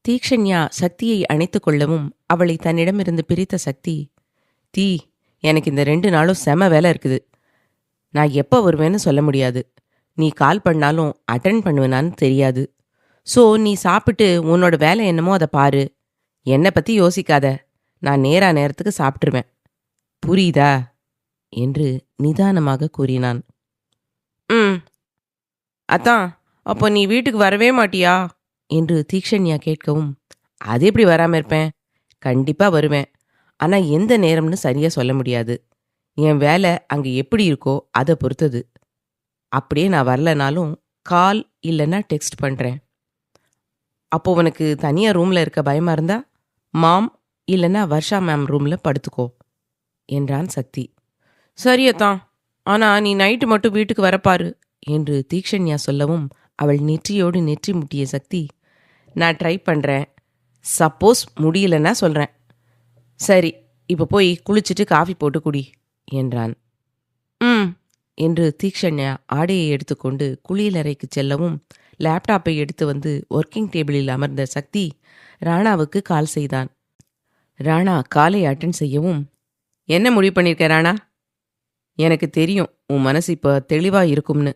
தீக்ஷண்யா சக்தியை அணைத்து கொள்ளவும் அவளை தன்னிடமிருந்து பிரித்த சக்தி, தீ, எனக்கு இந்த 2 நாளும் செம வேலை இருக்குது. நான் எப்போ வருவேன்னு சொல்ல முடியாது. நீ கால் பண்ணாலும் அட்டென்ட் பண்ணுவேனான்னு தெரியாது. ஸோ நீ சாப்பிட்டு உன்னோட வேலை என்னமோ அதை பாரு. என்னை பற்றி யோசிக்காத. நான் நேரத்துக்கு சாப்பிட்ருவேன். புரியுதா என்று நிதானமாக கூறினான். ம். அத்தான், அப்போ நீ வீட்டுக்கு வரவே மாட்டியா என்று தீக்ஷண்யா கேட்கவும், அது எப்படி வராமல் இருப்பேன்? கண்டிப்பாக வருவேன். ஆனால் எந்த நேரம்னு சரியாக சொல்ல முடியாது. என் வேலை அங்கே எப்படி இருக்கோ அதை பொறுத்தது. அப்படியே நான் வரலனாலும் கால் இல்லைன்னா டெக்ஸ்ட் பண்ணுறேன். அப்போ உனக்கு தனியாக ரூமில் இருக்க பயமாக இருந்தா மாம் இல்லைன்னா வர்ஷா மேம் ரூமில் படுத்துக்கோ என்றான் சக்தி. சரியத்தான், ஆனால் நீ நைட்டு மட்டும் வீட்டுக்கு வரப்பாரு என்று தீக்ஷண்யா சொல்லவும் அவள் நெற்றியோடு நெற்றி முட்டிய சக்தி, நான் ட்ரை பண்ணுறேன். சப்போஸ் முடியலன்னா சொல்கிறேன். சரி, இப்போ போய் குளிச்சுட்டு காஃபி போட்டு குடி என்றான். ம் என்று தீக்ஷண்யா ஆடையை எடுத்துக்கொண்டு குளியலறைக்கு செல்லவும் லேப்டாப்பை எடுத்து வந்து ஒர்க்கிங் டேபிளில் அமர்ந்த சக்தி ராணாவுக்கு கால் செய்தான். ராணா காலை அட்டென்ட் செய்யவும், என்ன முடிவு பண்ணியிருக்க ராணா? எனக்கு தெரியும் உன் மனசு இப்போ தெளிவாக இருக்கும்னு.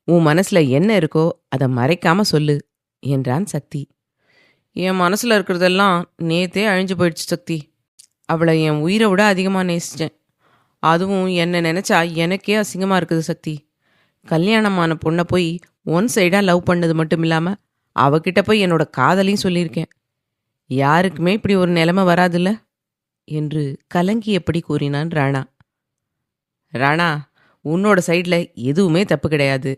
உன் மனசில் என்ன இருக்கோ அதை மறைக்காம சொல்லு என்றான் சக்தி. என் மனசில் இருக்கிறதெல்லாம் நேத்தே அழிஞ்சு போயிடுச்சு சக்தி. அவளை என் உயிரை விட அதிகமாக நேசித்தேன். அதுவும் என்னை நினச்சா எனக்கே அசிங்கமாக இருக்குது சக்தி. கல்யாணமான பொண்ணை போய் ஒன் சைடாக லவ் பண்ணது மட்டும் இல்லாமல் அவகிட்ட போய் என்னோட காதலையும் சொல்லியிருக்கேன். யாருக்குமே இப்படி ஒரு நிலைமை வராதுல்ல என்று கலங்கியபடி கூறினான் ராணா. ராணா, உன்னோட சைடில் எதுவுமே தப்பு கிடையாது.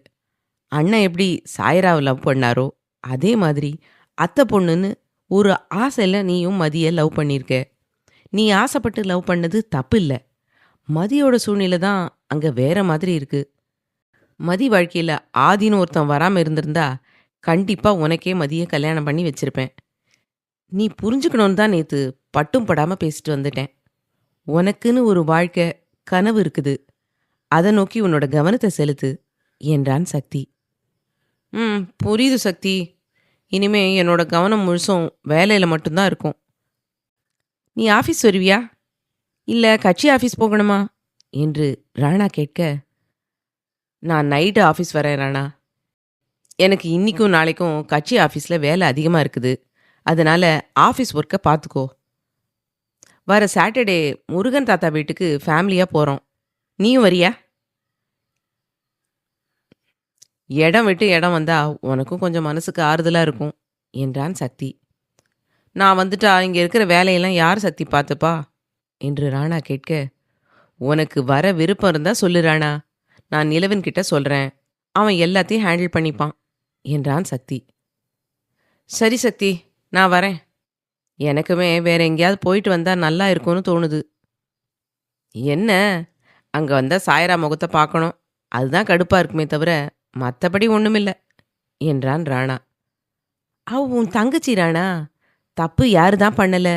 அண்ணன் எப்படி சாயராவை லவ் பண்ணாரோ அதே மாதிரி அத்தை பொண்ணுன்னு ஒரு ஆசையில் நீயும் மதியை லவ் பண்ணியிருக்க. நீ ஆசைப்பட்டு லவ் பண்ணது தப்பு இல்லை. மதியோட சூழ்நிலை தான் அங்கே வேற மாதிரி இருக்கு. மதி வாழ்க்கையில் ஆதின்னு ஒருத்தன் வராமல் இருந்திருந்தா கண்டிப்பாக உனக்கே மதியை கல்யாணம் பண்ணி வச்சிருப்பேன். நீ புரிஞ்சுக்கணுன்னு தான் நேற்று பட்டும் படாமல் பேசிட்டு வந்துட்டேன். உனக்குன்னு ஒரு வாழ்க்கை கனவு இருக்குது. அதை நோக்கி உன்னோட கவனத்தை செலுத்து என்றான் சக்தி. புரியுது சக்தி. இனிமே என்னோட கவனம் முழுசும் வேலையில் மட்டும்தான் இருக்கும். நீ ஆஃபீஸ் வருவியா இல்லை கட்சி ஆஃபீஸ் போகணுமா என்று ராணா கேட்க, நான் நைட்டு ஆஃபீஸ் வரேன் ராணா. எனக்கு இன்றைக்கும் நாளைக்கும் கட்சி ஆஃபீஸில் வேலை அதிகமாக இருக்குது. அதனால் ஆஃபீஸ் ஒர்க்கை பார்த்துக்கோ. வர சாட்டர்டே முருகன் தாத்தா வீட்டுக்கு ஃபேமிலியாக போகிறோம். நீயும் வரியா? இடம் விட்டு இடம் வந்தால் உனக்கும் கொஞ்சம் மனசுக்கு ஆறுதலாக இருக்கும் என்றான் சக்தி. நான் வந்துட்டா இங்கே இருக்கிற வேலையெல்லாம் யார் சக்தி பார்த்துப்பா என்று ராணா கேட்க, உனக்கு வர விருப்பம் இருந்தால் சொல்லு ராணா. நான் நிலவன்கிட்ட சொல்கிறேன். அவன் எல்லாத்தையும் ஹேண்டில் பண்ணிப்பான் என்றான் சக்தி. சரி சக்தி, நான் வரேன். எனக்குமே வேற எங்கேயாவது போயிட்டு வந்தால் நல்லா இருக்கும்னு தோணுது. என்ன, அங்கே வந்தால் சாயரா முகத்தை பார்க்கணும். அதுதான் கடுப்பாக இருக்குமே தவிர மற்றபடி ஒன்றுமில்லை என்றான் ராணா. உன் தங்கச்சி ராணா, தப்பு யாரு தான் பண்ணலை.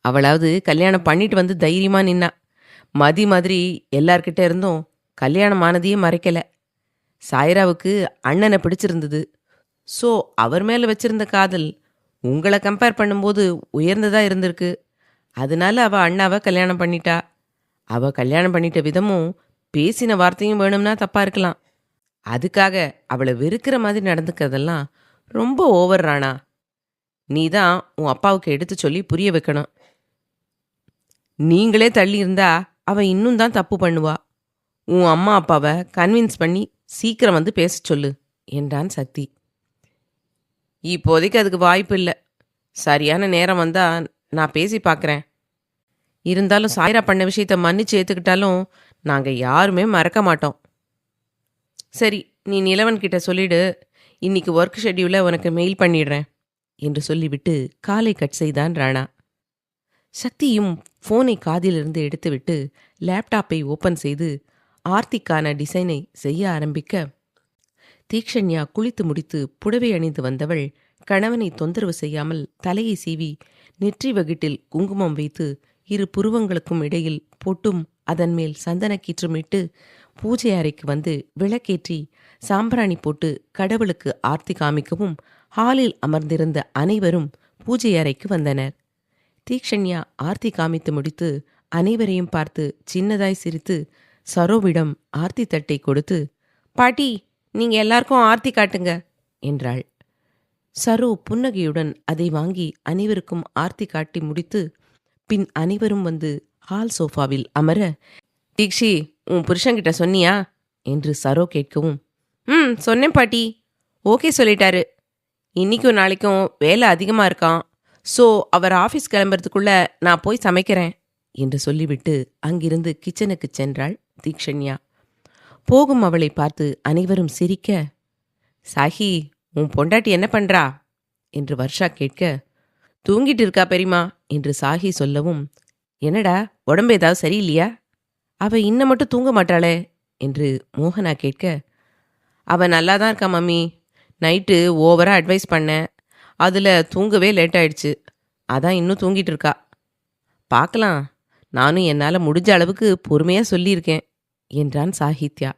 அவளாவது கல்யாணம் பண்ணிட்டு வந்து தைரியமாக நின்னா. மதி மாதிரி எல்லார்கிட்ட இருந்தும் கல்யாணம் ஆனதையே மறைக்கலை. சாயராவுக்கு அண்ணனை பிடிச்சிருந்தது. ஸோ அவர் மேலே வச்சிருந்த காதல் உங்களை கம்பேர் பண்ணும்போது உயர்ந்ததாக இருந்திருக்கு. அதனால அவள் அண்ணாவை கல்யாணம் பண்ணிட்டா. அவள் கல்யாணம் பண்ணிட்ட விதமும் பேசின வார்த்தையும் வேணும்னா தப்பாக இருக்கலாம். அதுக்காக அவளை வெறுக்கிற மாதிரி நடந்துக்கிறதெல்லாம் ரொம்ப ஓவர் ராணா. நீ தான் உன் அப்பாவுக்கு எடுத்து சொல்லி புரிய வைக்கணும். நீங்களே தள்ளி இருந்தா அவள் இன்னும் தான் தப்பு பண்ணுவா. உன் அம்மா அப்பாவை கன்வின்ஸ் பண்ணி சீக்கிரம் வந்து பேச சொல்லு என்றான் சக்தி. இப்போதைக்கு அதுக்கு வாய்ப்பு இல்லை. சரியான நேரம் வந்தால் நான் பேசி பார்க்குறேன். இருந்தாலும் சாயரா பண்ண விஷயத்தை மன்னிச்சு ஏற்றுக்கிட்டாலும் நாங்கள் யாருமே மறக்க மாட்டோம். சரி, நீ நிலவன்கிட்ட சொல்லிடு. இன்னைக்கு ஒர்க் ஷெட்யூலை உனக்கு மெயில் பண்ணிடுறேன் என்று சொல்லிவிட்டு காலை கட் செய்தான் ராணா. சக்தியும் ஃபோனை காதிலிருந்து எடுத்துவிட்டு லேப்டாப்பை ஓப்பன் செய்து ஆர்த்திக்கான டிசைனை செய்ய ஆரம்பிக்க, தீக்ஷண்யா குளித்து முடித்து புடவை அணிந்து வந்தவள் கணவனை தொந்தரவு செய்யாமல் தலையை சீவி நெற்றி வகிட்டில் குங்குமம் வைத்து 2 புருவங்களுக்கும் இடையில் பொட்டும் அதன் மேல் சந்தனக்கீற்றுமிட்டு பூஜை அறைக்கு வந்து விளக்கேற்றி சாம்பிராணி போட்டு கடவுளுக்கு ஆர்த்தி காமிக்கவும் ஹாலில் அமர்ந்திருந்த அனைவரும் பூஜை அறைக்கு வந்தனர். தீக்ஷண்யா ஆர்த்தி காமித்து முடித்து அனைவரையும் பார்த்து சின்னதாய் சிரித்து சரோவிடம் ஆர்த்தி தட்டை கொடுத்து, பாட்டி, நீங்க எல்லாருக்கும் ஆர்த்தி காட்டுங்க என்றாள். சரோ புன்னகையுடன் அதை வாங்கி அனைவருக்கும் ஆர்த்தி காட்டி முடித்து பின் அனைவரும் வந்து ஹால் சோஃபாவில் அமர, தீக்ஷி, உன் புருஷன்கிட்ட சொன்னியா என்று சரோ கேட்கவும், சொன்னேன் பாட்டி, ஓகே சொல்லிட்டாரு. இன்னைக்கும் நாளைக்கும் வேலை அதிகமாக இருக்கான். ஸோ அவர் ஆஃபீஸ் கிளம்புறதுக்குள்ள நான் போய் சமைக்கிறேன் என்று சொல்லிவிட்டு அங்கிருந்து கிச்சனுக்கு சென்றாள் தீக்ஷண்யா. போகும் அவளை பார்த்து அனைவரும் சிரிக்க, சாஹி, உன் பொண்டாட்டி என்ன பண்றா என்று வர்ஷா கேட்க, தூங்கிட்டு இருக்கா பெரியமா என்று சாஹி சொல்லவும், என்னடா உடம்பு ஏதாவது சரியில்லையா? அவ இன்னும் மட்டும் தூங்க மாட்டாளே என்று மோகனா கேட்க, அவ நல்லா தான் இருக்கா மம்மி. நைட்டு ஓவராக அட்வைஸ் பண்ணேன். அதில் தூங்கவே லேட் ஆயிடுச்சு. அதான் இன்னும் தூங்கிட்டு இருக்கா. பார்க்கலாம், நானும் என்னால் முடிஞ்ச அளவுக்கு பொறுமையாக சொல்லியிருக்கேன் என்றான் சாகித்யா.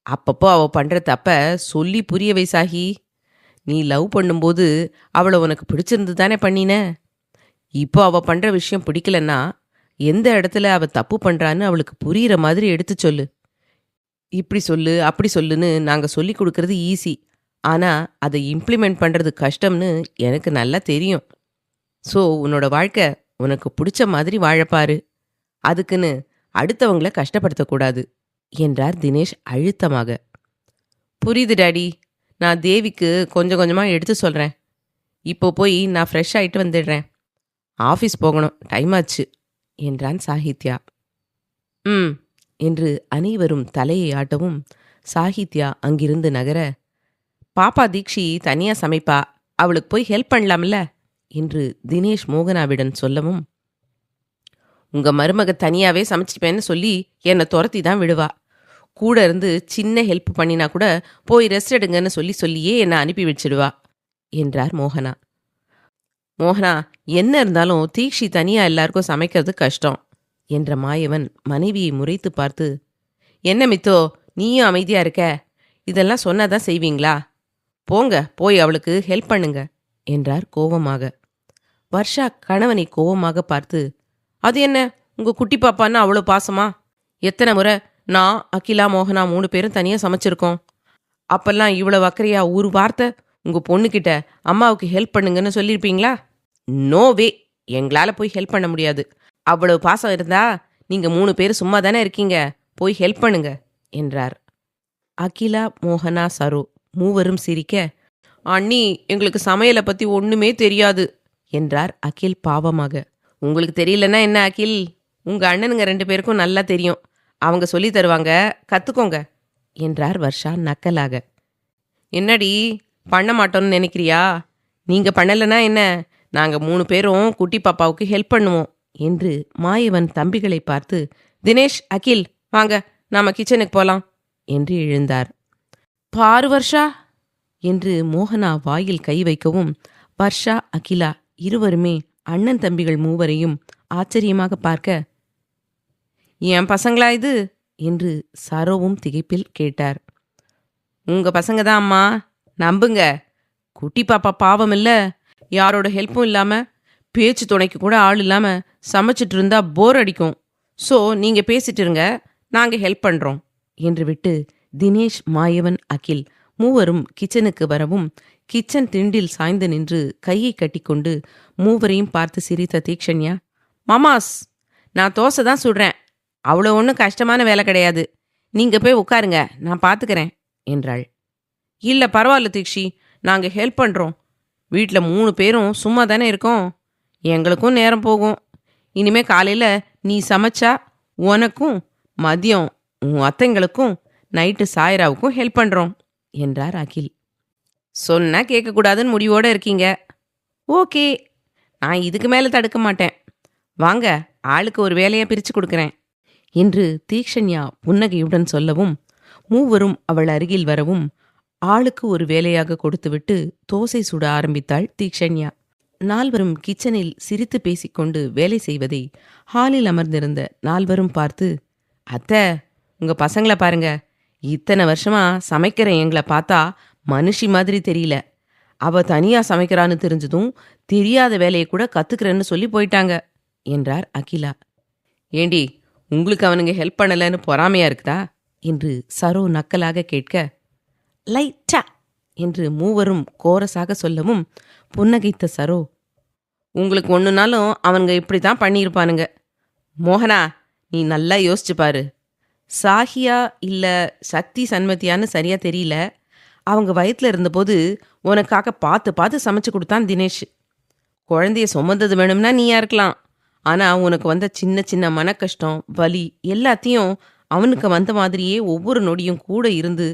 அப்பப்போ அவள் பண்ணுற தப்ப சொல்லி புரிய வை சாகி. நீ லவ் பண்ணும்போது அவளை உனக்கு பிடிச்சிருந்து தானே பண்ணின. இப்போ அவள் பண்ணுற விஷயம் பிடிக்கலன்னா எந்த இடத்துல அவள் தப்பு பண்ணுறான்னு அவளுக்கு புரிகிற மாதிரி எடுத்து சொல்லு. இப்படி சொல்லு அப்படி சொல்லுன்னு நாங்கள் சொல்லி கொடுக்கறது ஈஸி. ஆனால் அதை இம்ப்ளிமெண்ட் பண்ணுறது கஷ்டம்னு எனக்கு நல்லா தெரியும். ஸோ உன்னோட வாழ்க்கை உனக்கு பிடிச்ச மாதிரி வாழப்பாரு. அதுக்குன்னு அடுத்தவங்கள கஷ்டப்படுத்தக்கூடாது என்றார் தினேஷ் அழுத்தமாக. புரியுது டாடி. நான் தேவிக்கு கொஞ்சம் கொஞ்சமாக எடுத்து சொல்கிறேன். இப்போ போய் நான் ஃப்ரெஷ் ஆகிட்டு வந்துடுறேன். ஆஃபீஸ் போகணும், டைம் ஆச்சு என்றான் சாகித்யா. என்று அனைவரும் தலையை ஆட்டவும் சாகித்யா அங்கிருந்து நகர, பாப்பா தீக்ஷி தனியாக சமைப்பா, அவளுக்கு போய் ஹெல்ப் பண்ணலாம்ல என்று தினேஷ் மோகனாவிடம் சொல்லவும், உங்கள் மருமக தனியாகவே சமைச்சிப்பேன்னு சொல்லி என்னை துரத்தி தான் விடுவா. கூட இருந்து சின்ன ஹெல்ப் பண்ணினா கூட போய் ரெஸ்ட் எடுங்கன்னு சொல்லியே என்னை அனுப்பி வச்சிடுவா என்றார் மோகனா. மோகனா, என்ன இருந்தாலும் தீக்ஷி தனியாக எல்லாருக்கும் சமைக்கிறது கஷ்டம் என்ற மாயவன் மனைவியை முறைத்து பார்த்து, என்ன மித்தோ, நீயும் அமைதியாக இருக்க? இதெல்லாம் சொன்னாதான் செய்வீங்களா? போங்க, போய் அவளுக்கு ஹெல்ப் பண்ணுங்க என்றார் கோவமாக. வர்ஷா கணவனை கோவமாக பார்த்து, அது என்ன உங்க குட்டி பாப்பான்னா அவ்வளோ பாசமா? எத்தனை முறை நான், அகிலா, மோகனா 3 பேரும் தனியாக சமைச்சிருக்கோம். அப்பெல்லாம் இவ்வளவு அக்கறையா ஒரு வார்த்தை உங்க பொண்ணுக்கிட்ட அம்மாவுக்கு ஹெல்ப் பண்ணுங்கன்னு சொல்லியிருப்பீங்களா? நோ வே, எங்களால் போய் ஹெல்ப் பண்ண முடியாது. அவ்வளவு பாசம் இருந்தா நீங்க 3 பேர் சும்மா தானே இருக்கீங்க, போய் ஹெல்ப் பண்ணுங்க என்றார். அகிலா, மோகனா, சரோ மூவரும் சிரிக்க, அண்ணி, எங்களுக்கு சமையலை பற்றி ஒன்றுமே தெரியாது என்றார் அகில் பாவமாக. உங்களுக்கு தெரியலன்னா என்ன அகில், உங்கள் அண்ணனுங்க 2 பேருக்கும் நல்லா தெரியும். அவங்க சொல்லி தருவாங்க, கற்றுக்கோங்க என்றார் வர்ஷா நக்கலாக. என்னடி, பண்ண மாட்டோன்னு நினைக்கிறியா? நீங்கள் பண்ணலைன்னா என்ன, நாங்கள் 3 பேரும் குட்டி பாப்பாவுக்கு ஹெல்ப் பண்ணுவோம் என்று மாயவன் தம்பிகளை பார்த்து, தினேஷ், அகில், வாங்க நாம கிச்சனுக்கு போகலாம் என்று எழுந்தார். பாரு வர்ஷா என்று மோகனா வாயில் கை வைக்கவும் வர்ஷா, அகிலா இருவருமே அண்ணன் தம்பிகள் மூவரையும் ஆச்சரியமாக பார்க்க, என் பசங்களா இது என்று சரோவும் திகைப்பில் கேட்டார். உங்க பசங்க தான் அம்மா, நம்புங்க. குட்டி பாப்பா பாவம் இல்ல, யாரோட ஹெல்ப்பும் இல்லாம, பேச்சு துணைக்கு கூட ஆள் இல்லாம சமைச்சிட்டு இருந்தா போர் அடிக்கும். ஸோ நீங்க பேசிட்டு இருங்க, நாங்க ஹெல்ப் பண்றோம் என்று விட்டு தினேஷ், மாயவன், அகில் மூவரும் கிச்சனுக்கு வரவும் கிச்சன் திண்டில் சாய்ந்து நின்று கையை கட்டிக்கொண்டு மூவரையும் பார்த்து சிரித்த தீக்ஷண்யா, மாமாஸ், நான் தோசை தான் சுடுறேன். அவ்வளோ ஒன்றும் கஷ்டமான வேலை கிடையாது. நீங்க போய் உட்காருங்க, நான் பார்த்துக்கிறேன் என்றாள். இல்லை பரவாயில்ல தீக்ஷி, நாங்கள் ஹெல்ப் பண்ணுறோம். வீட்டில் 3 பேரும் சும்மா தானே இருக்கோம். எங்களுக்கும் நேரம் போகும். இனிமே காலையில் நீ சமைச்சா உனக்கும், மதியம் உன் அத்தைங்களுக்கும், நைட்டு சாயராவுக்கும் ஹெல்ப் பண்ணுறோம் என்றார் அகில். சொன்னா கேட்கக்கூடாதுன்னு முடிவோடு இருக்கீங்க. ஓகே, நான் இதுக்கு மேலே தடுக்க மாட்டேன். வாங்க, ஆளுக்கு ஒரு வேலையை பிரித்து கொடுக்குறேன் என்று தீக்ஷண்யா புன்னகையுடன் சொல்லவும் மூவரும் அவள் அருகில் வரவும் ஆளுக்கு ஒரு வேலையாக கொடுத்துவிட்டு தோசை சுட ஆரம்பித்தாள் தீக்ஷண்யா. நால்வரும் கிச்சனில் சிரித்து பேசிக்கொண்டு வேலை செய்வதை ஹாலில் அமர்ந்திருந்த நால்வரும் பார்த்து, அத்தை, உங்க பசங்களை பாருங்க, இத்தனை வருஷமா சமைக்கிற எங்களை பார்த்தா மனுஷி மாதிரி தெரியல. அவ தனியா சமைக்கிறான்னு தெரிஞ்சதும் தெரியாத வேலையை கூட கத்துக்கிறேன்னு சொல்லி போயிட்டாங்க என்றார் அகிலா. ஏண்டி, உங்களுக்கு அவனுங்க ஹெல்ப் பண்ணலன்னு பொறாமையா இருக்குதா என்று சரோ நக்கலாக கேட்க, லைட்டா என்று மூவரும் கோரஸாக சொல்லவும் புன்னகைத்த சரோ, உங்களுக்கு ஒன்றுனாலும் அவனுங்க இப்படி தான் பண்ணியிருப்பானுங்க. மோகனா, நீ நல்லா யோசிச்சு பாரு. சாஹியா இல்ல சக்தி சண்மதியான்னு சரியா தெரியல, அவங்க வயிற்றுல இருந்தபோது உனக்காக பார்த்து பார்த்து சமைச்சு கொடுத்தான் தினேஷ். குழந்தைய சுமந்தது வேணும்னா நீயா இருக்கலாம், ஆனா உனக்கு வந்த சின்ன சின்ன மன கஷ்டம், வலி எல்லாத்தையும் அவனுக்கு வந்த மாதிரியே ஒவ்வொரு நொடியும் கூட இருந்து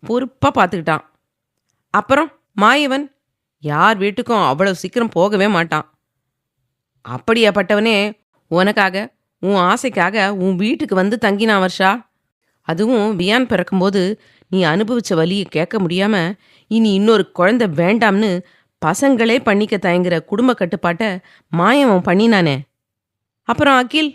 பொறுப்பா பார்த்துக்கிட்டான். அப்புறம் மாயவன் யார் வீட்டுக்கும் அவ்வளவு சீக்கிரம் போகவே மாட்டான். அப்படியாப்பட்டவனே உனக்காக, உன் ஆசைக்காக உன் வீட்டுக்கு வந்து தங்கினான் வர்ஷா. அதுவும் வியான் பிறக்கும்போது நீ அனுபவிச்ச வலியை கேட்க முடியாம இனி இன்னொரு குழந்தை வேண்டாம்னு பசங்களே பண்ணிக்க தயங்குற குடும்ப கட்டுப்பாட்டை மாயவன் பண்ணினானே. அப்புறம் அகில்,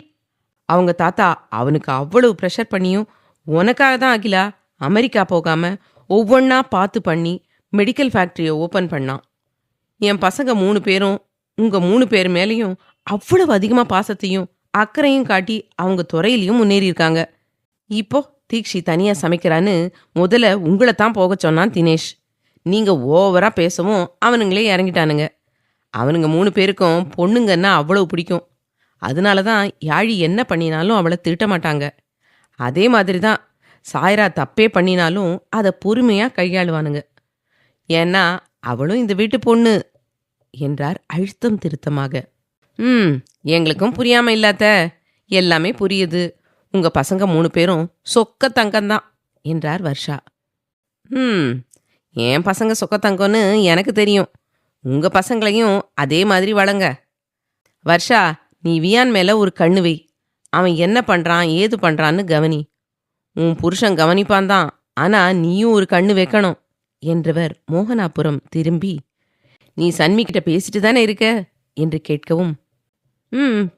அவங்க தாத்தா அவனுக்கு அவ்வளவு ப்ரெஷர் பண்ணியும் உனக்காக தான் அகிலா அமெரிக்கா போகாம ஒவ்வொன்றா பார்த்து பண்ணி மெடிக்கல் ஃபேக்ட்ரியை ஓப்பன் பண்ணான். என் பசங்க 3 பேரும் உங்க 3 பேர் மேலேயும் அவ்வளவு அதிகமாக பாசத்தையும் அக்கறையும் காட்டி அவங்க துறையிலையும் முன்னேறியிருக்காங்க. இப்போ தீக்ஷி தனியா சமைக்கிறான்னு முதல்ல உங்களை தான் போக சொன்னான் தினேஷ். நீங்க ஓவரா பேசவும் அவனுங்களே இறங்கிட்டானுங்க. அவனுங்க 3 பேருக்கும் பொண்ணுங்கன்னா அவ்வளவு பிடிக்கும். அதனால தான் யாழி என்ன பண்ணினாலும் அவளை திட்ட மாட்டாங்க. அதே மாதிரி தான் சாய்ரா தப்பே பண்ணினாலும் அதை பொறுமையா கையாளுவானுங்க. ஏன்னா அவளும் இந்த வீட்டு பொண்ணு என்றார் அழுத்தம் திருத்தமாக. எங்களுக்கும் புரியாம இல்லாத எல்லாமே புரியுது. உங்க பசங்க 3 பேரும் சொக்க தங்கம்தான் என்றார் வர்ஷா. என் பசங்க சொக்க தங்கம்னு எனக்கு தெரியும். உங்க பசங்களையும் அதே மாதிரி வளங்க. வர்ஷா, நீ வியான் மேல ஒரு கண்ணு வை. அவன் என்ன பண்றான் ஏது பண்றான்னு கவனி. உன் புருஷன் கவனிப்பான் தான், ஆனா நீயும் ஒரு கண்ணு வைக்கணும் என்றவர் மோகனாபுரம் திரும்பி, நீ சன்மிகிட்ட பேசிட்டு தானே இருக்க என்று கேட்கவும்,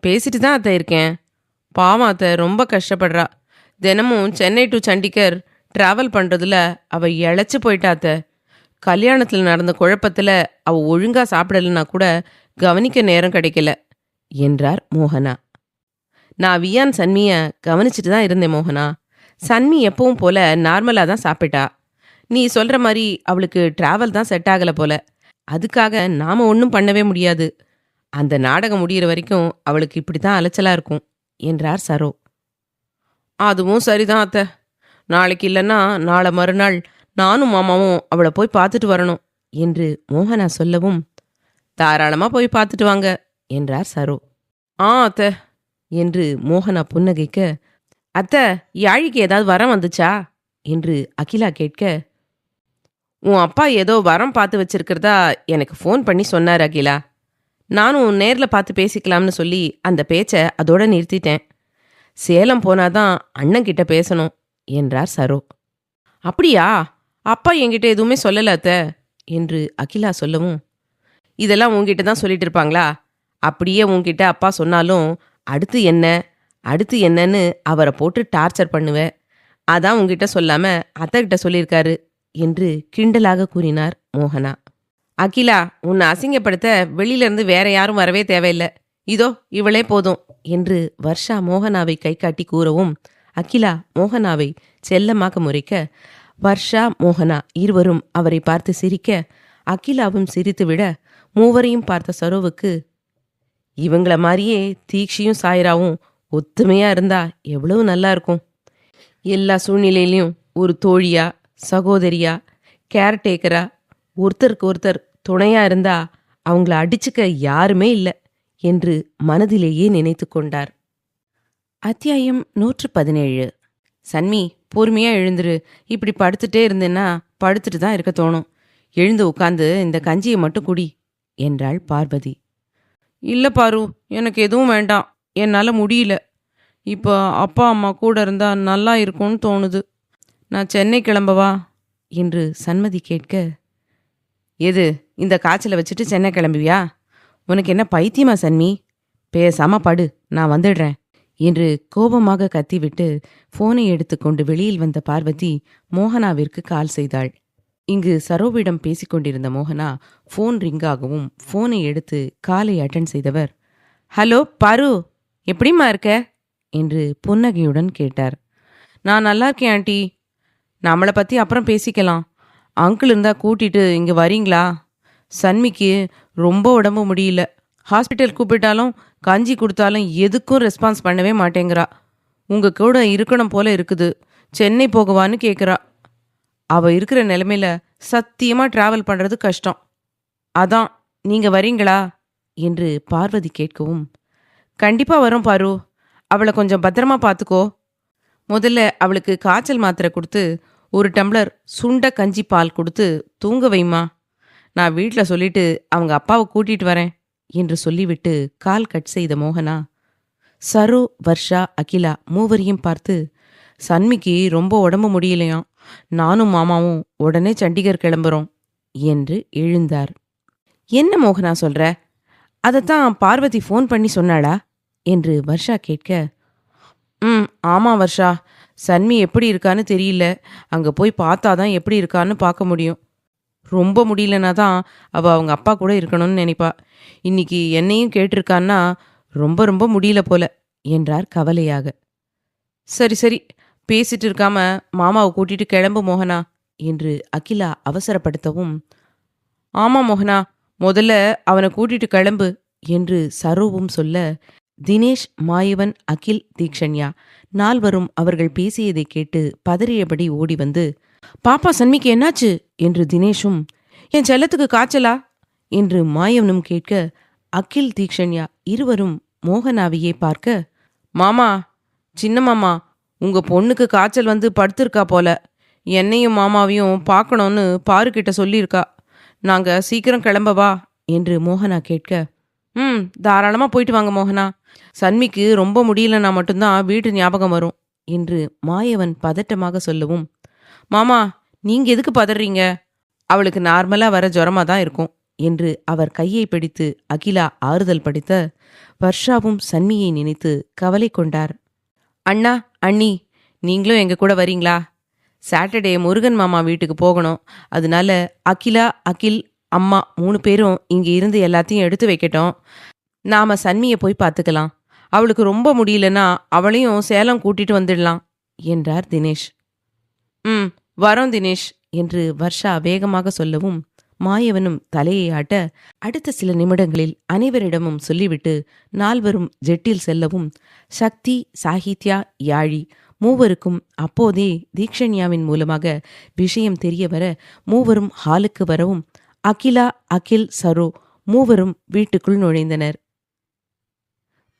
பேசிட்டு தான் அத்தை இருக்கேன். பாவம் அத்தை ரொம்ப கஷ்டப்படுறா. தினமும் சென்னை டு சண்டிகர் டிராவல் பண்ணுறதுல அவள் இழைச்சி போயிட்டா அத்தை. கல்யாணத்தில் நடந்த குழப்பத்தில் அவள் ஒழுங்காக சாப்பிடலைன்னா கூட கவனிக்க நேரம் கிடைக்கல என்றார் மோகனா. நான் வியான் சன்மியை கவனிச்சுட்டு தான் இருந்தேன் மோகனா. சன்மி எப்பவும் போல நார்மலாக தான் சாப்பிட்டா. நீ சொல்கிற மாதிரி அவளுக்கு டிராவல் தான் செட் ஆகலை போல. அதுக்காக நாம் ஒன்றும் பண்ணவே முடியாது. அந்த நாடகம் முடிகிற வரைக்கும் அவளுக்கு இப்படி தான் அலைச்சலாக இருக்கும் என்றார் சரோ. அதுவும் சரிதான் அத்தை. நாளைக்கு இல்லைன்னா நாளை மறுநாள் நானும் மாமாவும் அவளை போய் பார்த்துட்டு வரணும் என்று மோகனா சொல்லவும், தாராளமாக போய் பார்த்துட்டு வாங்க என்றார் சரோ. அத்தை என்று மோகனா புன்னகைக்க, அத்தை யாழிக்கு ஏதாவது வரம் வந்துச்சா என்று அகிலா கேட்க, உன் அப்பா ஏதோ வரம் பார்த்து வச்சிருக்கிறதா எனக்கு ஃபோன் பண்ணி சொன்னார் அகிலா. நானும் நேரில் பார்த்து பேசிக்கலாம்னு சொல்லி அந்த பேச்சை அதோட நிறுத்திட்டேன். சேலம் போனாதான் அண்ணன்கிட்ட பேசணும் என்றார் சரோ. அப்படியா? அப்பா என்கிட்ட எதுவுமே சொல்லல அத்தை என்று அகிலா சொல்லவும், இதெல்லாம் உங்ககிட்ட தான் சொல்லிட்டு இருப்பாங்களா? அப்படியே உங்ககிட்ட அப்பா சொன்னாலும் அடுத்து என்ன அடுத்து என்னன்னு அவரை போட்டு டார்ச்சர் பண்ணுவேன். அதான் உங்ககிட்ட சொல்லாம அத்தைகிட்ட சொல்லியிருக்காரு என்று கிண்டலாக கூறினார் மோகனா. அகிலா, உன்னை அசிங்கப்படுத்த வெளியிலேருந்து வேற யாரும் வரவே தேவையில்லை. இதோ இவளே போதும் என்று வர்ஷா மோகனாவை கை காட்டி கூறவும், அகிலா மோகனாவை செல்லமாக முறைக்க, வர்ஷா மோகனா இருவரும் அவரை பார்த்து சிரிக்க, அகிலாவும் சிரித்துவிட மூவரையும் பார்த்த சரோவுக்கு, இவங்கள மாதிரியே தீக்ஷியும் சாய்ராவும் ஒத்துமையா இருந்தா எவ்வளவு நல்லா இருக்கும். எல்லா சூழ்நிலையிலையும் ஒரு தோழியா, சகோதரியா, கேர்டேக்கரா, ஒருத்தருக்கு ஒருத்தர் துணையா இருந்தா அவங்கள அடிச்சுக்க யாருமே இல்லை என்று மனதிலேயே நினைத்து கொண்டார். அத்தியாயம் 117. சன்மி, பொறுமையா எழுந்துரு. இப்படி படுத்துட்டே இருந்தேன்னா படுத்துட்டு தான் இருக்க தோணும். எழுந்து உட்காந்து இந்த கஞ்சியை மட்டும் குடி என்றாள் பார்வதி. இல்லை பாரு, எனக்கு எதுவும் வேண்டாம். என்னால் முடியல. இப்போ அப்பா அம்மா கூட இருந்தா நல்லா இருக்கும்னு தோணுது. நான் சென்னை கிளம்பவா என்று சன்மதி கேட்க, எது இந்த காய்ச்சலை வச்சுட்டு சென்னை கிளம்புவியா? உனக்கு என்ன பைத்தியமா சன்மி? பேசாம படு, நான் வந்துடுறேன் என்று கோபமாக கத்திவிட்டு போனை எடுத்துக்கொண்டு வெளியில் வந்த பார்வதி மோகனாவிற்கு கால் செய்தாள். இங்கு சரோவிடம் பேசிக்கொண்டிருந்த மோகனா ஃபோன் ரிங்காகவும் ஃபோனை எடுத்து காலை அட்டன் செய்தவர், ஹலோ பாரு, எப்படிம்மா இருக்க என்று புன்னகையுடன் கேட்டார். நான் நல்லா இருக்கேன் ஆண்டி. நம்மளை பற்றி அப்புறம் பேசிக்கலாம். அங்கிள் இருந்தால் கூட்டிட்டு இங்கே வரீங்களா? சன்மிக்கு ரொம்ப உடம்பு முடியல. ஹாஸ்பிட்டல் கூப்பிட்டாலும் கஞ்சி கொடுத்தாலும் எதுக்கும் ரெஸ்பான்ஸ் பண்ணவே மாட்டேங்கிறா. உங்கள் கூட இருக்கணும் போல இருக்குது. சென்னை போகவான்னு கேட்குறா. அவள் இருக்கிற நிலைமையில சத்தியமாக ட்ராவல் பண்ணுறது கஷ்டம். அதான் நீங்கள் வரீங்களா என்று பார்வதி கேட்கவும், கண்டிப்பாக வரோம் பாரு. அவளை கொஞ்சம் பத்திரமா பார்த்துக்கோ. முதல்ல அவளுக்கு காய்ச்சல் மாத்திரை கொடுத்து ஒரு டம்ளர் சுண்ட கஞ்சி பால் கொடுத்து தூங்க வைம்மா. நான் வீட்டில் சொல்லிட்டு அவங்க அப்பாவை கூட்டிகிட்டு வரேன் என்று சொல்லிவிட்டு கால் கட் செய்த மோகனா சரு, வர்ஷா, அகிலா மூவரையும் பார்த்து, சன்மிக்கு ரொம்ப உடம்பு முடியலையாம். நானும் மாமாவும் உடனே சண்டிகர் கிளம்புறோம் என்று எழுந்தார். என்ன மோகனா சொல்ற? அதைத்தான் பார்வதி ஃபோன் பண்ணி சொன்னாளா என்று வர்ஷா கேட்க, ஆமாம் வர்ஷா, சன்மி எப்படி இருக்கான்னு தெரியல. அங்கே போய் பார்த்தாதான் எப்படி இருக்கான்னு பார்க்க முடியும். ரொம்ப முடியலனா தான் அவள் அவங்க அப்பா கூட இருக்கணும்னு நினைப்பா. இன்னைக்கு என்னையும் கேட்டிருக்கான்னா ரொம்ப ரொம்ப முடியல போல என்றார் கவலையாக. சரி சரி, பேசிட்டு இருக்காம மாமாவை கூட்டிட்டு கிளம்பு மோகனா என்று அகிலா அவசரப்படுத்தவும், ஆமாம் மோகனா, முதல்ல அவனை கூட்டிட்டு கிளம்பு என்று சரோவும் சொல்ல, தினேஷ், மாயவன், அகில், தீக்ஷண்யா நால்வரும் அவர்கள் பேசியதை கேட்டு பதறியபடி ஓடி வந்து, பாப்பா சன்மிக்கு என்னாச்சு என்று தினேஷும், என் செல்லத்துக்கு காய்ச்சலா என்று மாயவனும் கேட்க, அகில், தீக்ஷண்யா இருவரும் மோகனாவையே பார்க்க, மாமா, சின்ன மாமா, உங்க பொண்ணுக்கு காய்ச்சல் வந்து படுத்திருக்கா போல. என்னையும் மாமாவையும் பார்க்கணும்னு பாருக்கிட்ட சொல்லியிருக்கா. நாங்க சீக்கிரம் கிளம்பவா என்று மோகனா கேட்க, தாராளமாக போயிட்டு வாங்க மோகனா. சன்மிக்கு ரொம்ப முடியலன்னா மட்டும்தான் வீட்டு ஞாபகம் வரும் என்று மாயவன் பதட்டமாக சொல்லவும், மாமா, நீங்க எதுக்கு பதறீங்க? அவளுக்கு நார்மலா வர ஜுரமா தான் இருக்கும் என்று அவர் கையை பிடித்து அகிலா ஆறுதல் படுத்த, வர்ஷாவும் சன்மியை நினைத்து கவலை கொண்டார். அண்ணா, அண்ணி, நீங்களும் எங்க கூட வரீங்களா? சாட்டர்டே முருகன் மாமா வீட்டுக்கு போகணும். அதனால அகிலா, அகில், அம்மா 3 பேரும் இங்கே இருந்து எல்லாத்தையும் எடுத்து வைக்கட்டும். நாம சன்மியை போய் பார்த்துக்கலாம். அவளுக்கு ரொம்ப முடியலன்னா அவளையும் சேலம் கூட்டிட்டு வந்துடலாம் என்றார் தினேஷ். வரோம் தினேஷ் என்று வர்ஷா வேகமாக சொல்லவும், மாயவனும் தலையை ஆட்ட, அடுத்த சில நிமிடங்களில் அனைவரிடமும் சொல்லிவிட்டு நால்வரும் ஜெட்டில் செல்லவும், சக்தி, சாகித்யா, யாழி மூவருக்கும் அப்போதே தீக்ஷண்யாவின் மூலமாக விஷயம் தெரிய வர மூவரும் ஹாலுக்கு வரவும், அகிலா, அகில், சரோ மூவரும் வீட்டுக்குள் நுழைந்தனர்.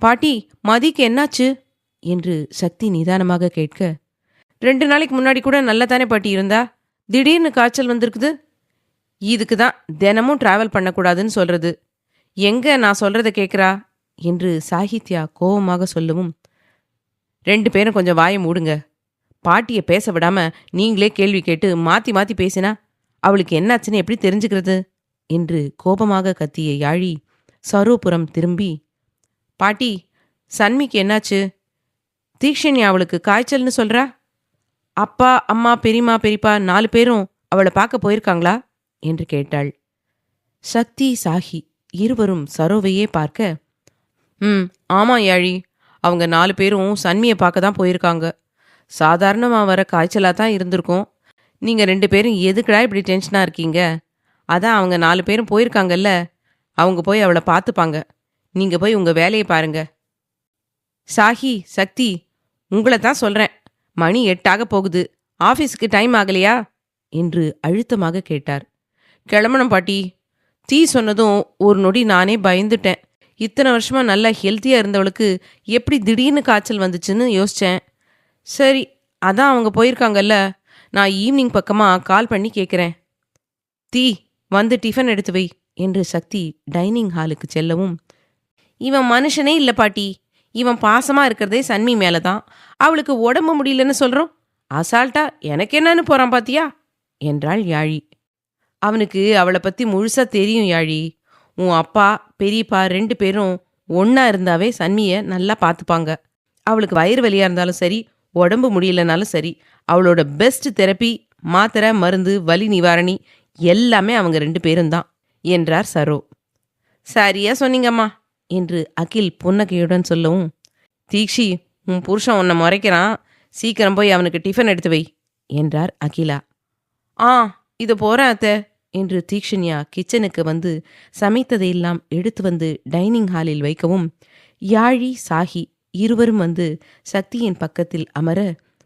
பாட்டி, மதிக்கு என்னாச்சு என்று சக்தி நிதானமாக கேட்க, 2 நாளைக்கு முன்னாடி கூட நல்லதானே பாட்டி இருந்தா, திடீர்னு காய்ச்சல் வந்திருக்குது. இதுக்கு தான் தினமும் டிராவல் பண்ணக்கூடாதுன்னு சொல்றது. எங்க நான் சொல்றத கேட்குறா என்று சாகித்யா கோபமாக சொல்லவும், 2 பேரும் கொஞ்சம் வாயை மூடுங்க. பாட்டியை பேச விடாம நீங்களே கேள்வி கேட்டு மாத்தி மாத்தி பேசினா அவளுக்கு என்னாச்சுன்னு எப்படி தெரிஞ்சுக்கிறது என்று கோபமாக கத்திய யாழி சரோபுரம் திரும்பி, பாட்டி, சன்மிக்கு என்னாச்சு? தீக்ஷண்யா அவளுக்கு காய்ச்சல்னு சொல்றா. அப்பா, அம்மா, பெரியம்மா, பெரியப்பா 4 பேரும் அவளை பார்க்க போயிருக்காங்களா என்று கேட்டாள். சக்தி, சாகி இருவரும் சரோவையே பார்க்க, ஆமா யாழி, அவங்க 4 பேரும் சன்மியை பார்க்க தான் போயிருக்காங்க. சாதாரணமாக வர காய்ச்சலாக தான் இருந்திருக்கும். நீங்கள் 2 பேரும் எதுக்குடா இப்படி டென்ஷனாக இருக்கீங்க? அதான் அவங்க 4 பேரும் போயிருக்காங்கல்ல, அவங்க போய் அவளை பார்த்துப்பாங்க. நீங்கள் போய் உங்கள் வேலையை பாருங்க. சாகி, சக்தி, உங்களை தான் சொல்கிறேன். மணி 8 போகுது. ஆஃபீஸுக்கு டைம் ஆகலையா என்று அழுத்தமாக கேட்டார். கிளம்பணும் பாட்டி. தீ சொன்னதும் ஒரு நொடி நானே பயந்துட்டேன். இத்தனை வருஷமா நல்லா ஹெல்த்தியாக இருந்தவளுக்கு எப்படி திடீர்னு காய்ச்சல் வந்துச்சுன்னு யோசித்தேன். சரி, அதான் அவங்க போயிருக்காங்கல்ல, நான் ஈவினிங் பக்கமாக கால் பண்ணி கேட்குறேன். தீ, வந்து டிஃபன் எடுத்து வை என்று சக்தி டைனிங் ஹாலுக்கு செல்லவும், இவன் மனுஷனே இல்லை பாட்டி. இவன் பாசமாக இருக்கிறதே சன்மி மேலே தான். அவளுக்கு உடம்பு முடியலன்னு சொல்கிறோம். அசால்ட்டா எனக்கு என்னன்னு போகிறான் பாத்தியா என்றாள் யாழி. அவனுக்கு அவளை பற்றி முழுசாக தெரியும் யாழி. உன் அப்பா, பெரியப்பா 2 பேரும் ஒன்றா இருந்தாவே சன்மியை நல்லா பார்த்துப்பாங்க. அவளுக்கு வயிறு வலியாக இருந்தாலும் சரி, உடம்பு முடியலனாலும் சரி, அவளோட பெஸ்ட் தெரப்பி மாத்திரை மருந்து வலி நிவாரணி எல்லாமே அவங்க 2 பேரும் தான் என்றார் சரோ. சரியா சொன்னீங்கம்மா என்று அகில் புன்னகையுடன் சொல்லவும், தீக்ஷி, உன் புருஷன் உன்னை முறைக்கிறான், சீக்கிரம் போய் அவனுக்கு டிஃபன் எடுத்து வை என்றார் அகிலா. ஆ, இது போறேன் அத்தை என்று தீக்ஷண்யா கிச்சனுக்கு வந்து சமைத்ததையெல்லாம் எடுத்து வந்து டைனிங் ஹாலில் வைக்கவும், யாழி சாஹி இருவரும் வந்து சக்தியின் பக்கத்தில் அமர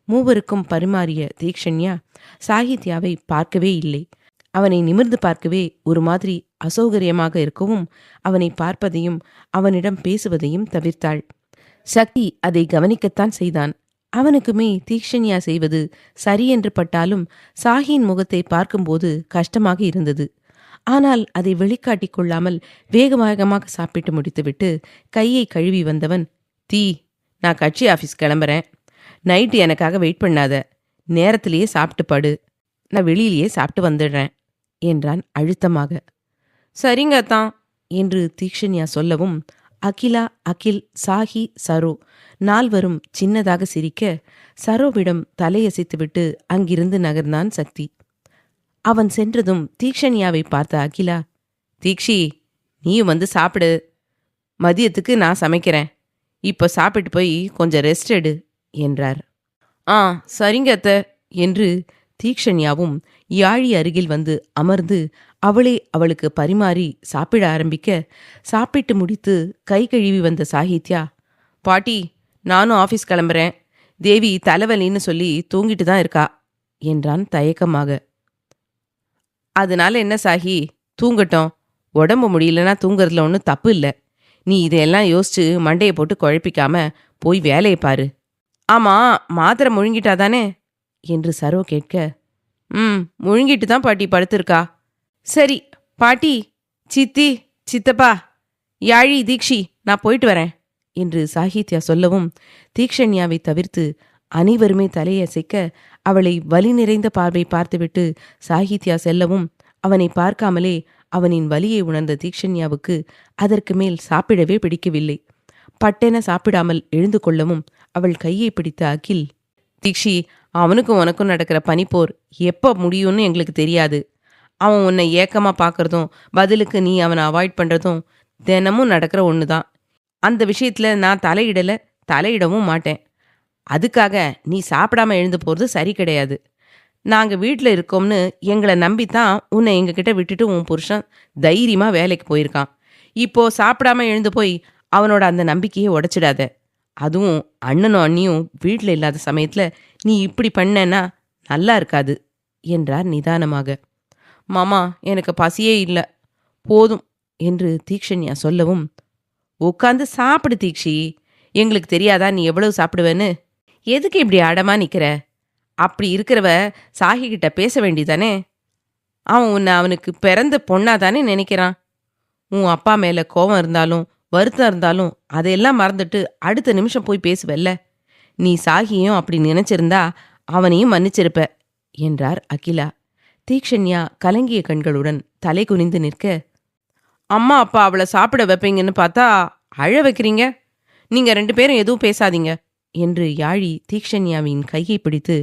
மூவருக்கும் பரிமாறிய தீக்ஷண்யா சாகித்யாவை பார்க்கவே இல்லை. அவனை நிமிர்ந்து பார்க்கவே ஒரு மாதிரி அசௌகரியமாக இருக்கவும் அவனை பார்ப்பதையும் அவனிடம் பேசுவதையும் தவிர்த்தாள். சக்தி அதை கவனிக்கத்தான் செய்தான். அவனுக்குமே தீக்ஷண்யா செய்வது சரியென்று பட்டாலும் சாகியின் முகத்தை பார்க்கும்போது கஷ்டமாக இருந்தது. ஆனால் அதை வெளிக்காட்டிக் கொள்ளாமல் வேகமாக சாப்பிட்டு முடித்துவிட்டு கையை கழுவி வந்தவன், தீ, நான் கட்சி ஆஃபீஸ் கிளம்புறேன். நைட்டு எனக்காக வெயிட் பண்ணாத, நேரத்திலேயே சாப்பிட்டு படு, நான் வெளியிலேயே சாப்பிட்டு வந்துடுறேன் என்றான் அழுத்தமாக. சரிங்க தான் என்று தீக்ஷண்யா சொல்லவும், அகிலா, அகில், சாஹி, சரோ நால்வரும் சின்னதாக சிரிக்க சரோவிடம் தலையசைத்துவிட்டு அங்கிருந்து நகர்ந்தான் சக்தி. அவன் சென்றதும் தீக்ஷண்யாவை பார்த்த அகிலா, தீக்ஷி, நீயும் வந்து சாப்பிடு, மதியத்துக்கு நான் சமைக்கிறேன், இப்போ சாப்பிட்டு போய் கொஞ்சம் ரெஸ்ட் எடு என்றார். ஆ, சரிங்க அத்தை என்று தீக்ஷண்யாவும் யாழி அருகில் வந்து அமர்ந்து அவளே அவளுக்கு பரிமாறி சாப்பிட ஆரம்பிக்க, சாப்பிட்டு முடித்து கை கழுவி வந்த சாகித்யா, பாட்டி, நானும் ஆஃபீஸ் கிளம்புறேன், தேவி தலைவலின்னு சொல்லி தூங்கிட்டு தான் இருக்கா என்றான் தயக்கமாக. அதனால என்ன சாகி, தூங்கட்டும், உடம்பு முடியலன்னா தூங்குறதுல ஒன்றும் தப்பு இல்லை. நீ இதையெல்லாம் யோசிச்சு மண்டையை போட்டு குழப்பிக்காம போய் வேலையை பாரு. ஆமா, மாத்திரை முழுங்கிட்டாதானே என்று சரோ கேட்க, முழுங்கிட்டு தான் பாட்டி படுத்திருக்கா. சரி பாட்டி, சித்தி, சித்தப்பா, யாழி, தீக்ஷி, நான் போயிட்டு வரேன் என்று சாகித்யா சொல்லவும், தீக்ஷண்யாவை தவிர்த்து அனைவருமே தலையசைக்க அவளை வலி நிறைந்த பார்வை பார்த்துவிட்டு சாகித்யா செல்லவும், அவனை பார்க்காமலே அவனின் வலியை உணர்ந்த தீக்ஷண்யாவுக்கு அதற்கு மேல் சாப்பிடவே பிடிக்கவில்லை. பட்டென சாப்பிடாமல் எழுந்து கொள்ளவும் அவள் கையை பிடித்த அகில், தீக்ஷி, அவனுக்கும் உனக்கும் நடக்கிற பனிப்போர் எப்போ முடியும்னு எங்களுக்கு தெரியாது. அவன் உன்னை ஏக்கமாக பார்க்கறதும் பதிலுக்கு நீ அவனை அவாய்ட் பண்ணுறதும் தினமும் நடக்கிற ஒன்று தான். அந்த விஷயத்தில் நான் தலையிடவும் மாட்டேன். அதுக்காக நீ சாப்பிடாம எழுந்து போகிறது சரி கிடையாது. நாங்கள் வீட்டில் இருக்கோம்னு எங்களை நம்பித்தான் உன்னை எங்ககிட்ட விட்டுட்டு உன் புருஷன் தைரியமாக வேலைக்கு போயிருக்கான். இப்போ சாப்பிடாம எழுந்து போய் அவனோட அந்த நம்பிக்கையை உடைச்சிடாத. அதுவும் அண்ணனும் அண்ணியும் வீட்டில் இல்லாத சமயத்தில் நீ இப்படி பண்ணேன்னா நல்லா இருக்காது என்றார் நிதானமாக. மாமா, எனக்கு பசியே இல்லை, போதும் என்று தீக்ஷண்யா சொல்லவும், உட்காந்து சாப்பிடு தீக்ஷி, எங்களுக்கு தெரியாதா நீ எவ்வளவு சாப்பிடுவேன்னு? எதுக்கு இப்படி அடமா நிற்கிற? அப்படி இருக்கிறவ சாகிக்கிட்ட பேச வேண்டிதானே? அவன் உன்னை அவனுக்கு பிறந்த பொண்ணாதானே நினைக்கிறான். உன் அப்பா மேலே கோபம் இருந்தாலும் வருத்தம் இருந்தாலும் அதையெல்லாம் மறந்துட்டு அடுத்த நிமிஷம் போய் பேசுவல்ல. நீ சாகியும் அப்படி நினைச்சிருந்தா அவனையும் மன்னிச்சிருப்ப என்றார் அகிலா. தீக்ஷண்யா கலங்கிய கண்களுடன் தலை குனிந்து நிற்க, அம்மா அப்பா அவளை சாப்பிட வைப்பீங்கன்னு பார்த்தா அழ வைக்கிறீங்க. நீங்க 2 பேரும் எதுவும் பேசாதீங்க என்று யாழி தீக்ஷண்யாவின் கையை பிடித்து,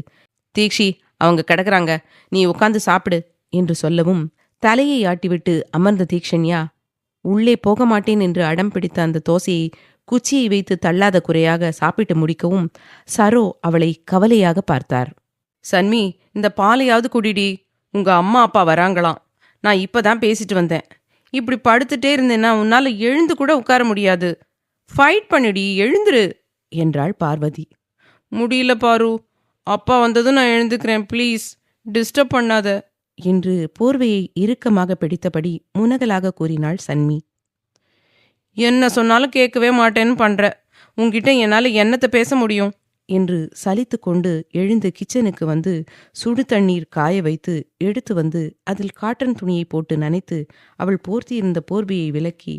தீக்ஷி, அவங்க கிடக்குறாங்க, நீ உட்காந்து சாப்பிடு என்று சொல்லவும் தலையை ஆட்டிவிட்டு அமர்ந்த தீக்ஷண்யா உள்ளே போக மாட்டேன் என்று அடம் பிடித்த அந்த தோசையை குச்சியை வைத்து தள்ளாத குறையாக சாப்பிட்டு முடிக்கவும் சரோ அவளை கவலையாக பார்த்தார். சன்மி, இந்த பாலையாவது குடிடி, உங்க அம்மா அப்பா வராங்களாம். நான் இப்பதான் பேசிட்டு வந்தேன். இப்படி படுத்துட்டே இருந்தேன்னா உன்னால எழுந்து கூட உட்கார முடியாது. ஃபைட் பண்ணிடி, எழுந்துரு என்றாள் பார்வதி. முடியல பாரு, அப்பா வந்ததும் நான் எழுந்துக்கிறேன், ப்ளீஸ் டிஸ்டர்ப் பண்ணாத என்று போர்வையை இறுக்கமாக பிடித்தபடி முனகலாக கூறினாள் சன்மி. என்ன சொன்னாலும் கேட்கவே மாட்டேன்னு பண்ற, உன்கிட்ட என்னால் என்னத்தை பேச முடியும் என்று சலித்து கொண்டு எழுந்து கிச்சனுக்கு வந்து சுடு தண்ணீர் காய வைத்து எடுத்து வந்து அதில் காட்டன் துணியை போட்டு நனைத்து அவள் போர்த்தியிருந்த போர்வையை விலக்கி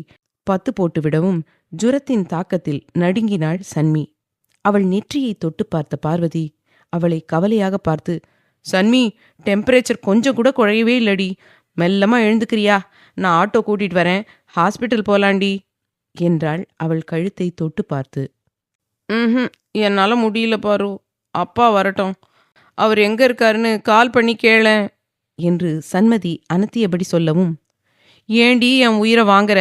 பத்து போட்டு விடவும் ஜுரத்தின் தாக்கத்தில் நடுங்கினாள் சன்மி. அவள் நெற்றியை தொட்டு பார்த்த பார்வதி அவளை கவலையாக பார்த்து, சன்மி, டெம்பரேச்சர் கொஞ்சம் கூட குறையவே இல்லடி, மெல்லமா எழுந்துக்கிறியா? நான் ஆட்டோ கூட்டிட்டு வரேன், ஹாஸ்பிட்டல் போலாண்டி என்றாள் அவள் கழுத்தை தொட்டு பார்த்து. என்னால் முடியல பாரு, அப்பா வரட்டும், அவர் எங்க இருக்காருன்னு கால் பண்ணி கேளேன் என்று சன்மதி அனத்தியபடி சொல்லவும், ஏண்டி என் உயிரை வாங்குற?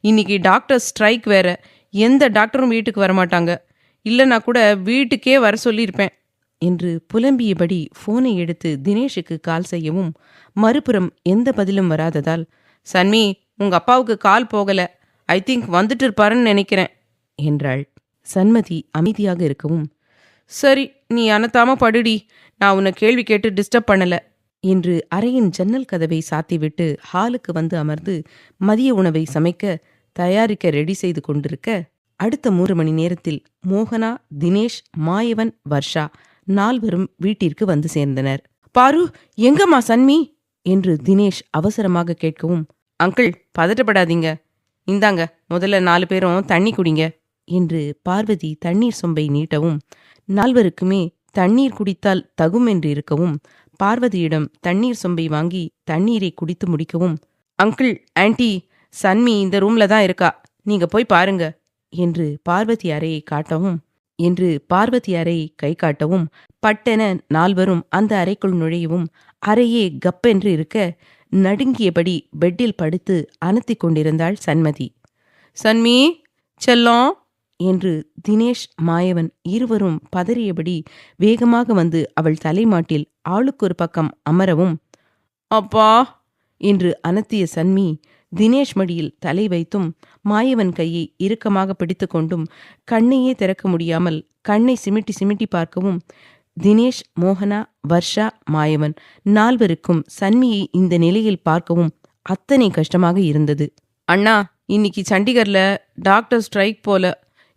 இன்னைக்கு டாக்டர் ஸ்ட்ரைக் வேற. எந்த டாக்டரும் வீட்டுக்கு வரமாட்டாங்க. இல்லைன்னா கூட வீட்டுக்கே வர சொல்லியிருப்பேன் என்று புலம்பியபடி ஃபோனை எடுத்து தினேஷுக்கு கால் செய்யவும், மறுபுறம் எந்த பதிலும் வராததால், சன்மி, உங்க அப்பாவுக்கு கால் போகல, ஐ திங்க் வந்துட்டு இருப்பாருன்னு நினைக்கிறேன் என்றாள். சன்மதி அமைதியாக இருக்கவும், சரி, நீ அனத்தாம படுடி, நான் உன்னை கேள்வி கேட்டு டிஸ்டர்ப் பண்ணல என்று அறையின் ஜன்னல் கதவை சாத்திவிட்டு ஹாலுக்கு வந்து அமர்ந்து மதிய உணவை சமைக்க தயாரிக்க ரெடி செய்து கொண்டிருக்க, அடுத்த 3 மணி நேரத்தில் மோகனா, தினேஷ், மாயவன், வர்ஷா 4 வீட்டிற்கு வந்து சேர்ந்தனர். பாரு, எங்கம்மா சன்மி என்று தினேஷ் அவசரமாக கேட்கவும், அங்கிள் பதட்டப்படாதீங்க, இந்தாங்க முதல்ல 4 பேரும் தண்ணி குடிங்க என்று பார்வதி தண்ணீர் சொம்பை நீட்டவும், 4 தண்ணீர் குடித்தால் தகும் என்று இருக்கவும், பார்வதியிடம் தண்ணீர் சொம்பை வாங்கி தண்ணீரை குடித்து முடிக்கவும், அங்கிள், ஆன்ட்டி, சன்மி இந்த ரூம்ல தான் இருக்கா, நீங்க போய் பாருங்க என்று பார்வதி அறையை கை காட்டவும், பட்டென 4 அந்த அறைக்குள் நுழையவும், அறையே கப்பென்று இருக்க நடுங்கியபடி பெட்டில் படுத்து அனத்திக் கொண்டிருந்தாள் சன்மதி. சன்மி, செல்லம் என்று தினேஷ், மாயவன் இருவரும் பதறியபடி வேகமாக வந்து அவள் தலைமாட்டில் ஆளுக்கொரு பக்கம் அமரவும், அப்பா என்று அனத்திய சன்மி தினேஷ் மடியில் தலை வைத்தும் மாயவன் கையை இறுக்கமாக பிடித்து கொண்டும் கண்ணையே திறக்க முடியாமல் கண்ணை சிமிட்டி சிமிட்டி பார்க்கவும், தினேஷ், மோகனா, வர்ஷா, மாயவன் 4 சன்மியை இந்த நிலையில் பார்க்கவும் அத்தனை கஷ்டமாக இருந்தது. அண்ணா, இன்னைக்கு சண்டிகர்ல டாக்டர் ஸ்ட்ரைக் போல,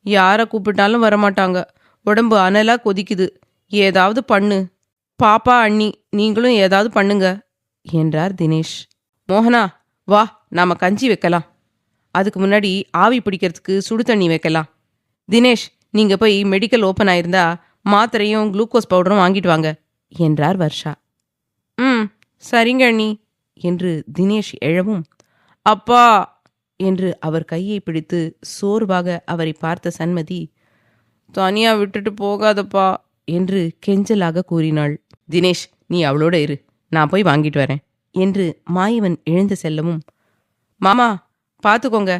யாரை கூப்பிட்டாலும் வரமாட்டாங்க, உடம்பு அனலா கொதிக்குது, ஏதாவது பண்ணு. பாப்பா, அண்ணி, நீங்களும் ஏதாவது பண்ணுங்க என்றார் தினேஷ். மோகனா, வா, நாம கஞ்சி வைக்கலாம், அதுக்கு முன்னாடி ஆவி பிடிக்கிறதுக்கு சுடு தண்ணி வைக்கலாம். தினேஷ், நீங்க போய் மெடிக்கல் ஓப்பன் ஆயிருந்தா மாத்திரையும் குளுக்கோஸ் பவுடரும் வாங்கிட்டு வாங்க என்றார் வர்ஷா. சரிங்க அண்ணி என்று தினேஷ் எழவும், அப்பா என்று அவர் கையை பிடித்து சோர்வாக அவரை பார்த்த சன்மதி, தனியா விட்டுட்டு போகாதப்பா என்று கெஞ்சலாக கூறினாள். தினேஷ், நீ அவளோட இரு, நான் போய் வாங்கிட்டு வரேன் என்று மாயவன் எழுந்து செல்லவும், மாமா பார்த்துக்கோங்க,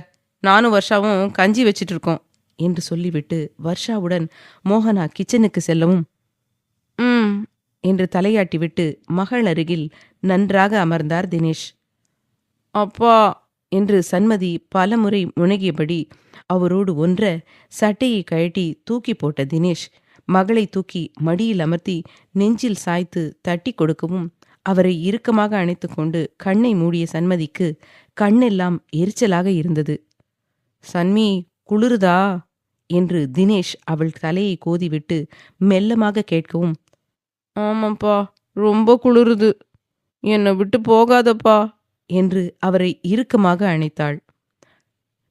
நானும் வர்ஷாவும் கஞ்சி வச்சிட்டு இருக்கோம் என்று சொல்லிவிட்டு வர்ஷாவுடன் மோகனா கிச்சனுக்கு செல்லவும், என்று தலையாட்டிவிட்டு மகள் அருகில் நன்றாக அமர்ந்தார் தினேஷ். அப்பா என்று சன்மதி பலமுறை முனகியபடி அவரோடு ஒன்ற சட்டையை கழட்டி தூக்கி போட்ட தினேஷ் மகளை தூக்கி மடியில் அமர்த்தி நெஞ்சில் சாய்த்து தட்டி கொடுக்கவும், அவரை இறுக்கமாக அணைத்து கொண்டு கண்ணை மூடிய சன்மதிக்கு கண்ணெல்லாம் எரிச்சலாக இருந்தது. சன்மி, குளிருதா என்று தினேஷ் அவள் தலையை கோதிவிட்டு மெல்லமாக கேட்கவும், ஆமாப்பா, ரொம்ப குளிருது, என்னை விட்டு போகாதப்பா என்று அவரை இறுக்கமாக அணைத்தாள்.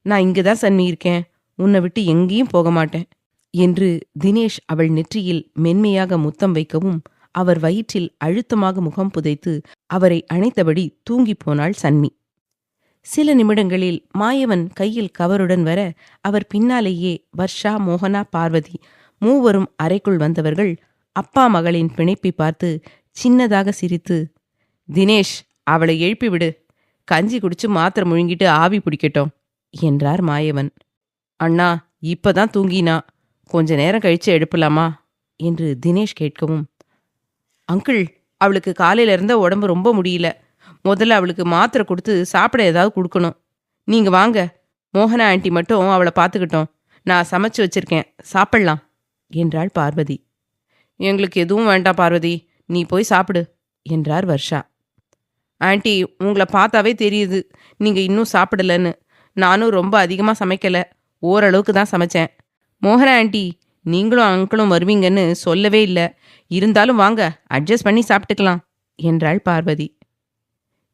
நான் இங்கதான் சன்மி இருக்கேன், உன்னை விட்டு எங்கேயும் போக மாட்டேன் என்று தினேஷ் அவள் நெற்றியில் மென்மையாக முத்தம் வைக்கவும், அவர் வயிற்றில் அழுத்தமாக முகம் புதைத்து அவரை அணைத்தபடி தூங்கிப் போனாள் சன்மி. சில நிமிடங்களில் மாயவன் கையில் கவருடன் வர, அவர் பின்னாலேயே வர்ஷா, மோகனா, பார்வதி 3 அறைக்குள் வந்தவர்கள் அப்பா மகளின் பிணைப்பை பார்த்து சின்னதாக சிரித்து, தினேஷ், அவளை எழுப்பிவிடு, கஞ்சி குடிச்சு மாத்திரை முழுங்கிட்டு ஆவி பிடிக்கட்டும் என்றார் மாயவன். அண்ணா, இப்பதான் தூங்கினா, கொஞ்ச நேரம் கழிச்சு எழுப்பலாமா என்று தினேஷ் கேட்கவும், அங்கிள், அவளுக்கு காலையில இருந்த உடம்பு ரொம்ப முடியல, முதல்ல அவளுக்கு மாத்திரை கொடுத்து சாப்பிட ஏதாவது கொடுக்கணும். நீங்க வாங்க, மோகனா ஆண்டி மட்டும் அவளை பார்த்துக்கிட்டோம், நான் சமைச்சு வச்சிருக்கேன், சாப்பிடலாம் என்றாள் பார்வதி. எங்களுக்கு எதுவும் வேண்டாம் பார்வதி, நீ போய் சாப்பிடு என்றார் வர்ஷா. ஆண்டி, உங்களை பார்த்தாவே தெரியுது நீங்க இன்னும் சாப்பிடலன்னு. நானும் ரொம்ப அதிகமாக சமைக்கல, ஓரளவுக்கு தான் சமைச்சேன். மோகனா ஆண்டி, நீங்களும் அங்கிளும் வருவீங்கன்னு சொல்லவே இல்லை, இருந்தாலும் வாங்க, அட்ஜஸ்ட் பண்ணி சாப்பிட்டுக்கலாம் என்றாள் பார்வதி.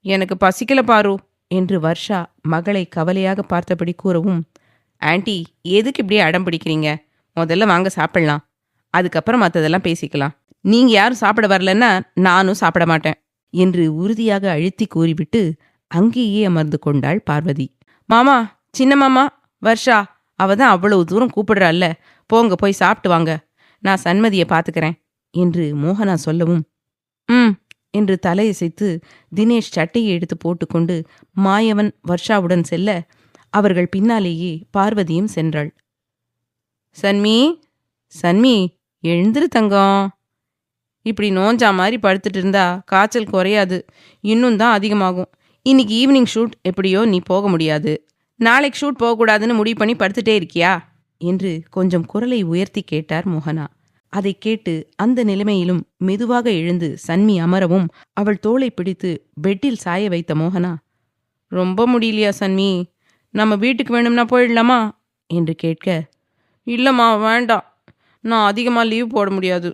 எனக்கு பசிக்கல பாரு என்று வர்ஷா மகளை கவலையாக பார்த்தபடி கூறவும், ஆண்டி, எதுக்கு இப்படியே அடம் பிடிக்கிறீங்க, முதல்ல வாங்க சாப்பிடலாம், அதுக்கப்புறம் மற்றதெல்லாம் பேசிக்கலாம். நீங்க யாரும் சாப்பிட வரலன்னா நானும் சாப்பிட மாட்டேன் என்று உறுதியாக அழுத்தி கூறிவிட்டு அங்கேயே அமர்ந்து கொண்டாள் பார்வதி. மாமா, சின்ன மாமா, வர்ஷா, அவ தான் அவ்வளவு தூரம் கூப்பிடுறாள்ல, போங்க போய் சாப்பிட்டு வாங்க, நான் சன்மதியை பார்த்துக்கிறேன் என்று மோகனா சொல்லவும், ம் என்று தலையசைத்து தினேஷ் சட்டையை எடுத்து போட்டுக்கொண்டு மாயவன் வர்ஷாவுடன் செல்ல அவர்கள் பின்னாலேயே பார்வதியும் சென்றாள். சன்மி, சன்மி, எழுந்திரு தங்கம். இப்படி நோஞ்சா மாதிரி படுத்துட்டு இருந்தா காய்ச்சல் குறையாது, இன்னும் தான் அதிகமாகும். இன்னைக்கு ஈவினிங் ஷூட் எப்படியோ நீ போக முடியாது. நாளைக்கு ஷூட் போகக்கூடாதுன்னு முடிவு பண்ணி படுத்துட்டே இருக்கியா என்று கொஞ்சம் குரலை உயர்த்தி கேட்டார் மோகனா. அதை கேட்டு அந்த நிலைமையிலும் மெதுவாக எழுந்து சன்மி அமரவும் அவள் தோளை பிடித்து பெட்டில் சாய வைத்த மோகனா, ரொம்ப முடியலையா சன்மி? நம்ம வீட்டுக்கு வேணும்னா போயிடலாமா என்று கேட்க, இல்லைம்மா வேண்டாம், நான் அதிகமாக லீவ் போட முடியாது.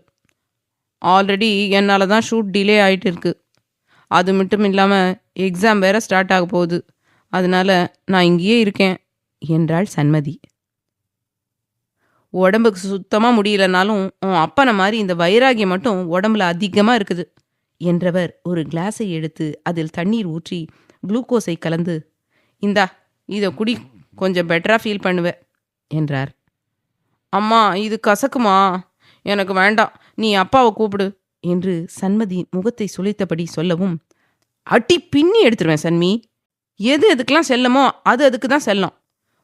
ஆல்ரெடி என்னால் தான் ஷூட் டிலே ஆகிட்டு இருக்கு. அது மட்டும் இல்லாமல் எக்ஸாம் வேற ஸ்டார்ட் ஆக போகுது. அதனால நான் இங்கேயே இருக்கேன் என்றாள் சன்மதி. உடம்புக்கு சுத்தமாக முடியலனாலும் உன் அப்பனை மாதிரி இந்த வைராகியம் மட்டும் உடம்புல அதிகமாக இருக்குது என்றவர் ஒரு கிளாஸை எடுத்து அதில் தண்ணீர் ஊற்றி குளுக்கோஸை கலந்து, இந்தா இதை குடி, கொஞ்சம் பெட்டராக ஃபீல் பண்ணுவேன் என்றார். அம்மா இது கசக்குமா? எனக்கு வேண்டாம், நீ அப்பாவை கூப்பிடு என்று சன்மதி முகத்தை சுளித்தபடி சொல்லவும், அட்டி பின்னி எடுத்துருவேன் சன்மி. எது எதுக்கெல்லாம் செல்லமோ அது அதுக்கு தான் செல்லம்.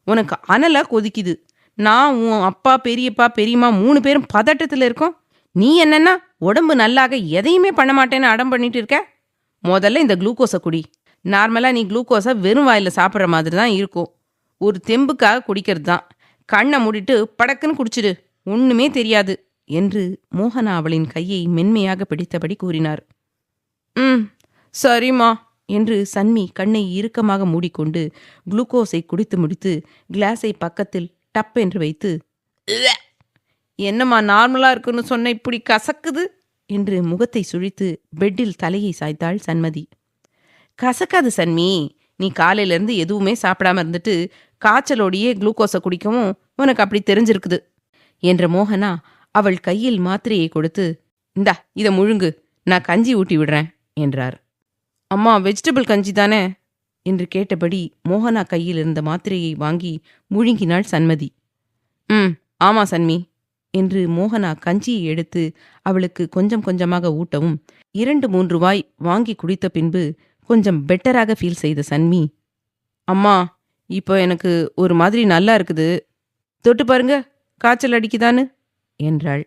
உனக்கு அனலாக கொதிக்குது. நான் உன் அப்பா பெரியப்பா பெரியம்மா 3 பேரும் பதட்டத்தில் இருக்கோம். நீ என்னன்னா உடம்பு நல்லாக எதையுமே பண்ண மாட்டேன்னு அடம் பண்ணிட்டு இருக்க. முதல்ல இந்த குளுக்கோஸை குடி. நார்மலாக நீ குளுக்கோஸை வெறும் வாயில் சாப்பிட்ற மாதிரி தான் இருக்கும். ஒரு தெம்புக்காக குடிக்கிறது தான். கண்ணை மூடிட்டு படக்குன்னு குடிச்சிடு, ஒன்றுமே தெரியாது என்று மோகனா அவளின் கையை மென்மையாக பிடித்தபடி கூறினார். ம் சரிம்மா என்று சன்மி கண்ணை இறுக்கமாக மூடிக்கொண்டு குளுக்கோஸை குடித்து முடித்து கிளாஸை பக்கத்தில் டப் என்று வைத்து, என்னம்மா நார்மலாக இருக்குன்னு சொன்ன இப்படி கசக்குது என்று முகத்தை சுழித்து பெட்டில் தலையை சாய்த்தாள் சன்மதி. கசக்காது சன்மி, நீ காலையிலேருந்து எதுவுமே சாப்பிடாம இருந்துட்டு காய்ச்சலோடையே குளுக்கோஸை குடிக்கவும் உனக்கு அப்படி தெரிஞ்சிருக்குது என்ற மோகனா அவள் கையில் மாத்திரையை கொடுத்து, இந்தா இதை முழுங்கு, நான் கஞ்சி ஊட்டி விடுறேன் என்றார். அம்மா வெஜிடபிள் கஞ்சி தானே என்று கேட்டபடி மோகனா கையில் இருந்த மாத்திரையை வாங்கி முழுங்கினாள் சன்மதி. ம் ஆமாம் சன்மி என்று மோகனா கஞ்சியை எடுத்து அவளுக்கு கொஞ்சம் கொஞ்சமாக ஊட்டவும் 2-3 வாய் வாங்கி குடித்த பின்பு கொஞ்சம் பெட்டராக ஃபீல் செய்த சன்மி, அம்மா இப்போ எனக்கு ஒரு மாதிரி நல்லா இருக்குது, தொட்டு பாருங்க காய்ச்சல் அடிக்குதான்னு என்றாள்.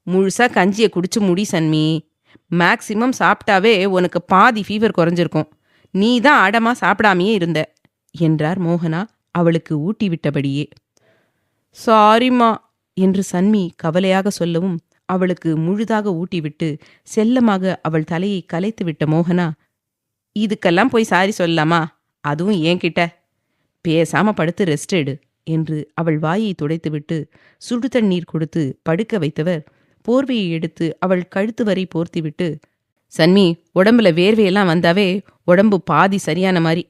முழுசா கஞ்சியை குடிச்சு முடி சன்மி. மேக்சிமம் சாப்பிட்டாவே உனக்கு பாதி ஃபீவர் குறைஞ்சிருக்கும். நீ தான் அடமா சாப்பிடாமையே இருந்த என்றார் மோகனா அவளுக்கு ஊட்டி விட்டபடியே. சாரிம்மா என்று சன்மி கவலையாக சொல்லவும் அவளுக்கு முழுதாக ஊட்டிவிட்டு செல்லமாக அவள் தலையை கலைத்து விட்ட மோகனா, இதுக்கெல்லாம் போய் சாரி சொல்லலாமா, அதுவும் என்கிட்ட? பேசாம படுத்து ரெஸ்ட் எடு என்று அவள் வாயை துடைத்துவிட்டு சுடு தண்ணீர் கொடுத்து படுக்க வைத்தவர் போர்வையை எடுத்து அவள் கழுத்து வரை போர்த்திவிட்டு, சன்மி உடம்புல வேர்வையெல்லாம் வந்தாவே உடம்பு பாதி சரியான மாதிரி.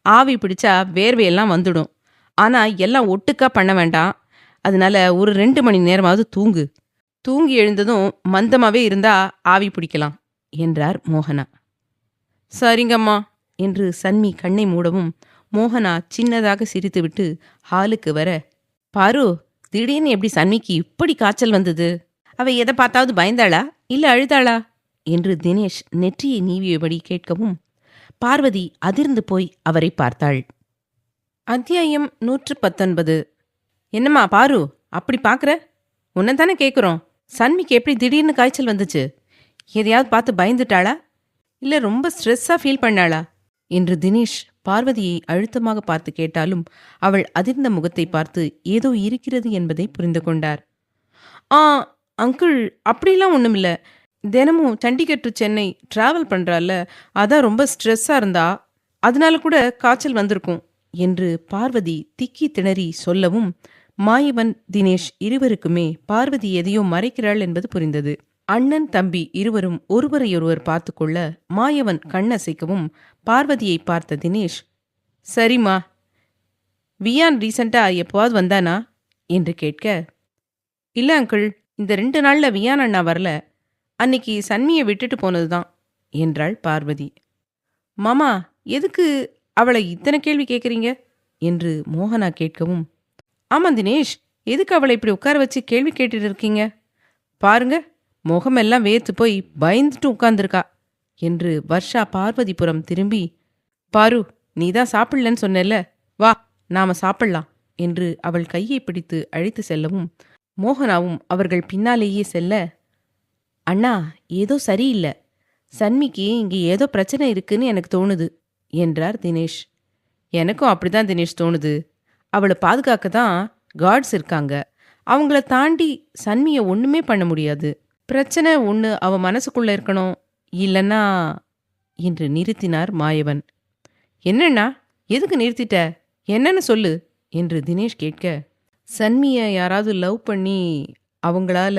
ஆவி பிடிச்சா வேர்வையெல்லாம் வந்துடும். ஆனால் எல்லாம் ஒட்டுக்கா பண்ண வேண்டாம். அதனால ஒரு 2 மணி நேரமாவது தூங்கு. தூங்கி எழுந்ததும் மந்தமாவே இருந்தா ஆவி பிடிக்கலாம் என்றார் மோகனா. சரிங்கம்மா என்று சன்மி கண்ணை மூடவும் மோகனா சின்னதாக சிரித்துவிட்டு ஹாலுக்கு வர, பாரு திடீர்னு எப்படி சன்மிக்கு இப்படி காய்ச்சல் வந்தது? அவ எதை பார்த்தாவது பயந்தாளா இல்ல அழுதாளா என்று தினேஷ் நெற்றியை நீவியபடி கேட்கவும் பார்வதி அதிர்ந்து போய் அவரை பார்த்தாள். அத்தியாயம் 119. என்னம்மா பாரு அப்படி பார்க்குற? உன்னதானே கேட்குறோம். சன்மிக்கு எப்படி திடீர்னு காய்ச்சல் வந்துச்சு? எதையாவது பார்த்து பயந்துட்டாளா இல்லை ரொம்ப ஸ்ட்ரெஸ்ஸாக ஃபீல் பண்ணாளா என்று தினேஷ் பார்வதியை அழுத்தமாக பார்த்து கேட்டாலும் அவள் அதிர்ந்த முகத்தை பார்த்து ஏதோ இருக்கிறது என்பதை புரிந்து கொண்டார். அங்கிள் அப்படிலாம் ஒன்றுமில்ல. தினமும் சண்டிகர் டு சென்னை ட்ராவல் பண்ணுறால, அதான் ரொம்ப ஸ்ட்ரெஸ்ஸாக இருந்தா, அதனால கூட காய்ச்சல் வந்திருக்கும் என்று பார்வதி திக்கி திணறி சொல்லவும் மாயவன் தினேஷ் இருவருக்குமே பார்வதி எதையோ மறைக்கிறாள் என்பது புரிந்தது. அண்ணன் தம்பி இருவரும் ஒருவரையொருவர் பார்த்து கொள்ள மாயவன் கண்ணசைக்கவும் பார்வதியை பார்த்த தினேஷ், சரிம்மா, வியான் ரீசண்டா எப்போவாது வந்தானா என்று கேட்க, இல்லை அங்கிள், இந்த 2 நாளில் வியான் அண்ணா வரல. அன்னைக்கு சன்மியை விட்டுட்டு போனதுதான் என்றாள் பார்வதி. மாமா எதுக்கு அவளை இத்தனை கேள்வி கேட்குறீங்க என்று மோகனா கேட்கவும், ஆமாம் தினேஷ், எதுக்கு அவளை இப்படி உட்கார வச்சு கேள்வி கேட்டுட்டு இருக்கீங்க? பாருங்க, முகமெல்லாம் வேர்த்து போய் பயந்துட்டு உட்கார்ந்துருக்கா என்று வர்ஷா பார்வதிபுரம் திரும்பி, பாரு, நீதான் சாப்பிடலன்னு சொன்னேல்ல, வா நாம சாப்பிடலாம் என்று அவள் கையை பிடித்து அழைத்து செல்லவும் மோகனாவும் அவர்கள் பின்னாலேயே செல்ல, அண்ணா, ஏதோ சரியில்லை, சன்மிக்கு இங்கே ஏதோ பிரச்சனை இருக்குன்னு எனக்கு தோணுது என்றார் தினேஷ். எனக்கும் அப்படிதான் தினேஷ் தோணுது. அவளை பாதுகாக்க தான் கார்ட்ஸ் இருக்காங்க. அவங்கள தாண்டி சன்மியை ஒன்றுமே பண்ண முடியாது. பிரச்சனை ஒன்று அவ மனசுக்குள்ள இருக்கணும், இல்லைன்னா என்று நிறுத்தினார் மாயவன். என்னண்ணா, எதுக்கு நிறுத்திட்ட, என்னன்னு சொல்லு என்று தினேஷ் கேட்க, சன்மியை யாராவது லவ் பண்ணி அவங்களால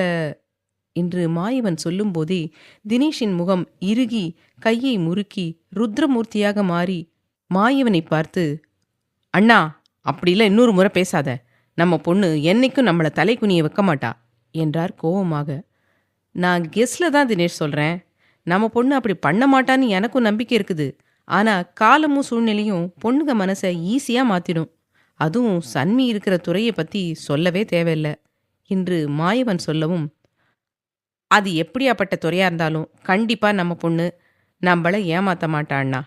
என்று மாயவன் சொல்லும்போதே தினேஷின் முகம் இறுகி கையை முறுக்கி ருத்ரமூர்த்தியாக மாறி மாயவனை பார்த்து, அண்ணா, அப்படிலாம் இன்னொரு முறை பேசாத, நம்ம பொண்ணு என்னைக்கும் நம்மளை தலை குனிய வைக்க மாட்டா என்றார் கோபமாக. நான் கெஸ்ல தான் தினேஷ் சொல்கிறேன். நம்ம பொண்ணு அப்படி பண்ண மாட்டான்னு எனக்கும் நம்பிக்கை இருக்குது. ஆனால் காலமும் சூழ்நிலையும் பொண்ணுங்க மனசை ஈஸியாக மாற்றிடும். அதுவும் சன்மி இருக்கிற துறையை பற்றி சொல்லவே தேவையில்லை என்று மாயவன் சொல்லவும், அது எப்படியாப்பட்ட துறையாக இருந்தாலும் கண்டிப்பாக நம்ம பொண்ணு நம்மளை ஏமாற்ற மாட்டான்னா.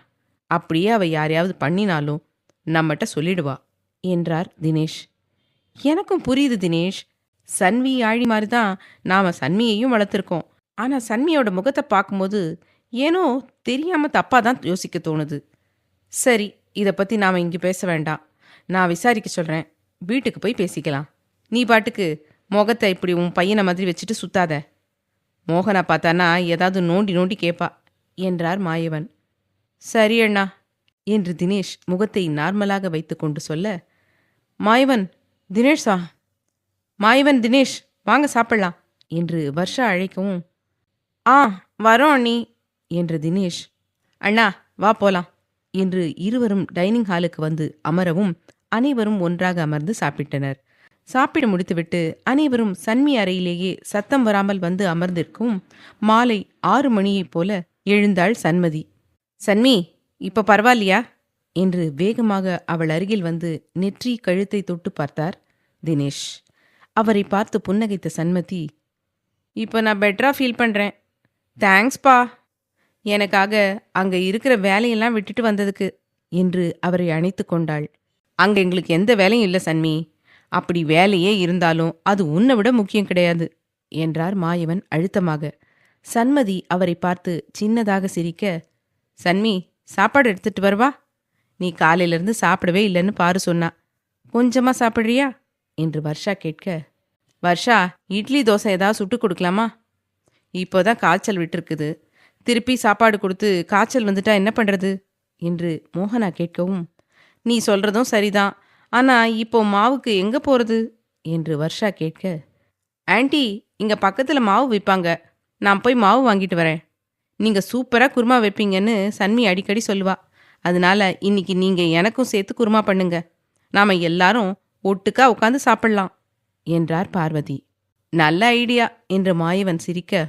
அப்படியே அவள் யாரையாவது பண்ணினாலும் நம்மகிட்ட சொல்லிடுவா என்றார் தினேஷ். எனக்கும் புரியுது தினேஷ். சன்வி ஆழி மாதிரி தான் நாம் சன்மியையும் வளர்த்துருக்கோம். ஆனால் சன்மியோட முகத்தை பார்க்கும்போது ஏனோ தெரியாமல் தப்பாக தான் யோசிக்க தோணுது. சரி, இதை பற்றி நாம் இங்கே பேச வேண்டாம். நான் விசாரிக்க சொல்கிறேன். வீட்டுக்கு போய் பேசிக்கலாம். நீ பாட்டுக்கு முகத்தை இப்படி உன் பையனை மாதிரி வச்சுட்டு சுத்தாத. மோகனா பார்த்தானா ஏதாவது நோண்டி நோண்டி கேட்பா என்றார் மாயவன். சரி அண்ணா என்று தினேஷ் முகத்தை நார்மலாக வைத்து கொண்டு சொல்ல, மாயவன், தினேஷா, மாயவன், தினேஷ், வாங்க சாப்பிடலாம் என்று வர்ஷா அழைக்கவும், ஆ வரோம் அண்ணி என்ற தினேஷ், அண்ணா வா போலாம் என்று இருவரும் டைனிங் ஹாலுக்கு வந்து அமரவும் அனைவரும் ஒன்றாக அமர்ந்து சாப்பிட்டனர். சாப்பிட முடித்துவிட்டு அனைவரும் சன்மி அறையிலேயே சத்தம் வராமல் வந்து அமர்ந்திருக்கும் மாலை 6 மணியைப் போல எழுந்தாள் சன்மதி. சன்மி, இப்ப பரவாயில்லையா என்று வேகமாக அவள் அருகில் வந்து நெற்றி கழுத்தை தொட்டு பார்த்தார் தினேஷ். அவரை பார்த்து புன்னகைத்த சன்மதி, இப்போ நான் பெட்டரா ஃபீல் பண்ணுறேன். தேங்க்ஸ்பா, எனக்காக அங்கே இருக்கிற வேலையெல்லாம் விட்டுட்டு வந்ததுக்கு என்று அவரை அணைத்து கொண்டாள். அங்கே எங்களுக்கு எந்த வேலையும் இல்லை சன்மி. அப்படி வேலையே இருந்தாலும் அது உன்னை விட முக்கியம் கிடையாது என்றார் மாயவன் அழுத்தமாக. சன்மதி அவரை பார்த்து சின்னதாக சிரிக்க, சன்மி, சாப்பாடு எடுத்துட்டு வருவா? நீ காலையிலேருந்து சாப்பிடவே இல்லைன்னு பாரு சொன்னா. கொஞ்சமாக சாப்பிட்றியா என்று வர்ஷா கேட்க, வர்ஷா, இட்லி தோசை ஏதாவது சுட்டு கொடுக்கலாமா? இப்போதான் காய்ச்சல் விட்டுருக்குது. திருப்பி சாப்பாடு கொடுத்து காய்ச்சல் வந்துட்டா என்ன பண்ணுறது என்று மோகனா கேட்கவும், நீ சொல்கிறதும் சரிதான். ஆனால் இப்போ மாவுக்கு எங்கே போகிறது என்று வர்ஷா கேட்க, ஆண்டி, இங்கே பக்கத்தில் மாவு விற்பாங்க, நான் போய் மாவு வாங்கிட்டு வரேன். நீங்கள் சூப்பராக குருமா வைப்பீங்கன்னு சன்மி அடிக்கடி சொல்லுவா. அதனால இன்னைக்கு நீங்கள் எனக்கும் சேர்த்து குருமா பண்ணுங்க. நாம் எல்லாரும் ஒட்டுக்கா உட்காந்து சாப்பிடலாம் என்றார் பார்வதி. நல்ல ஐடியா என்று மாயவன் சிரிக்க,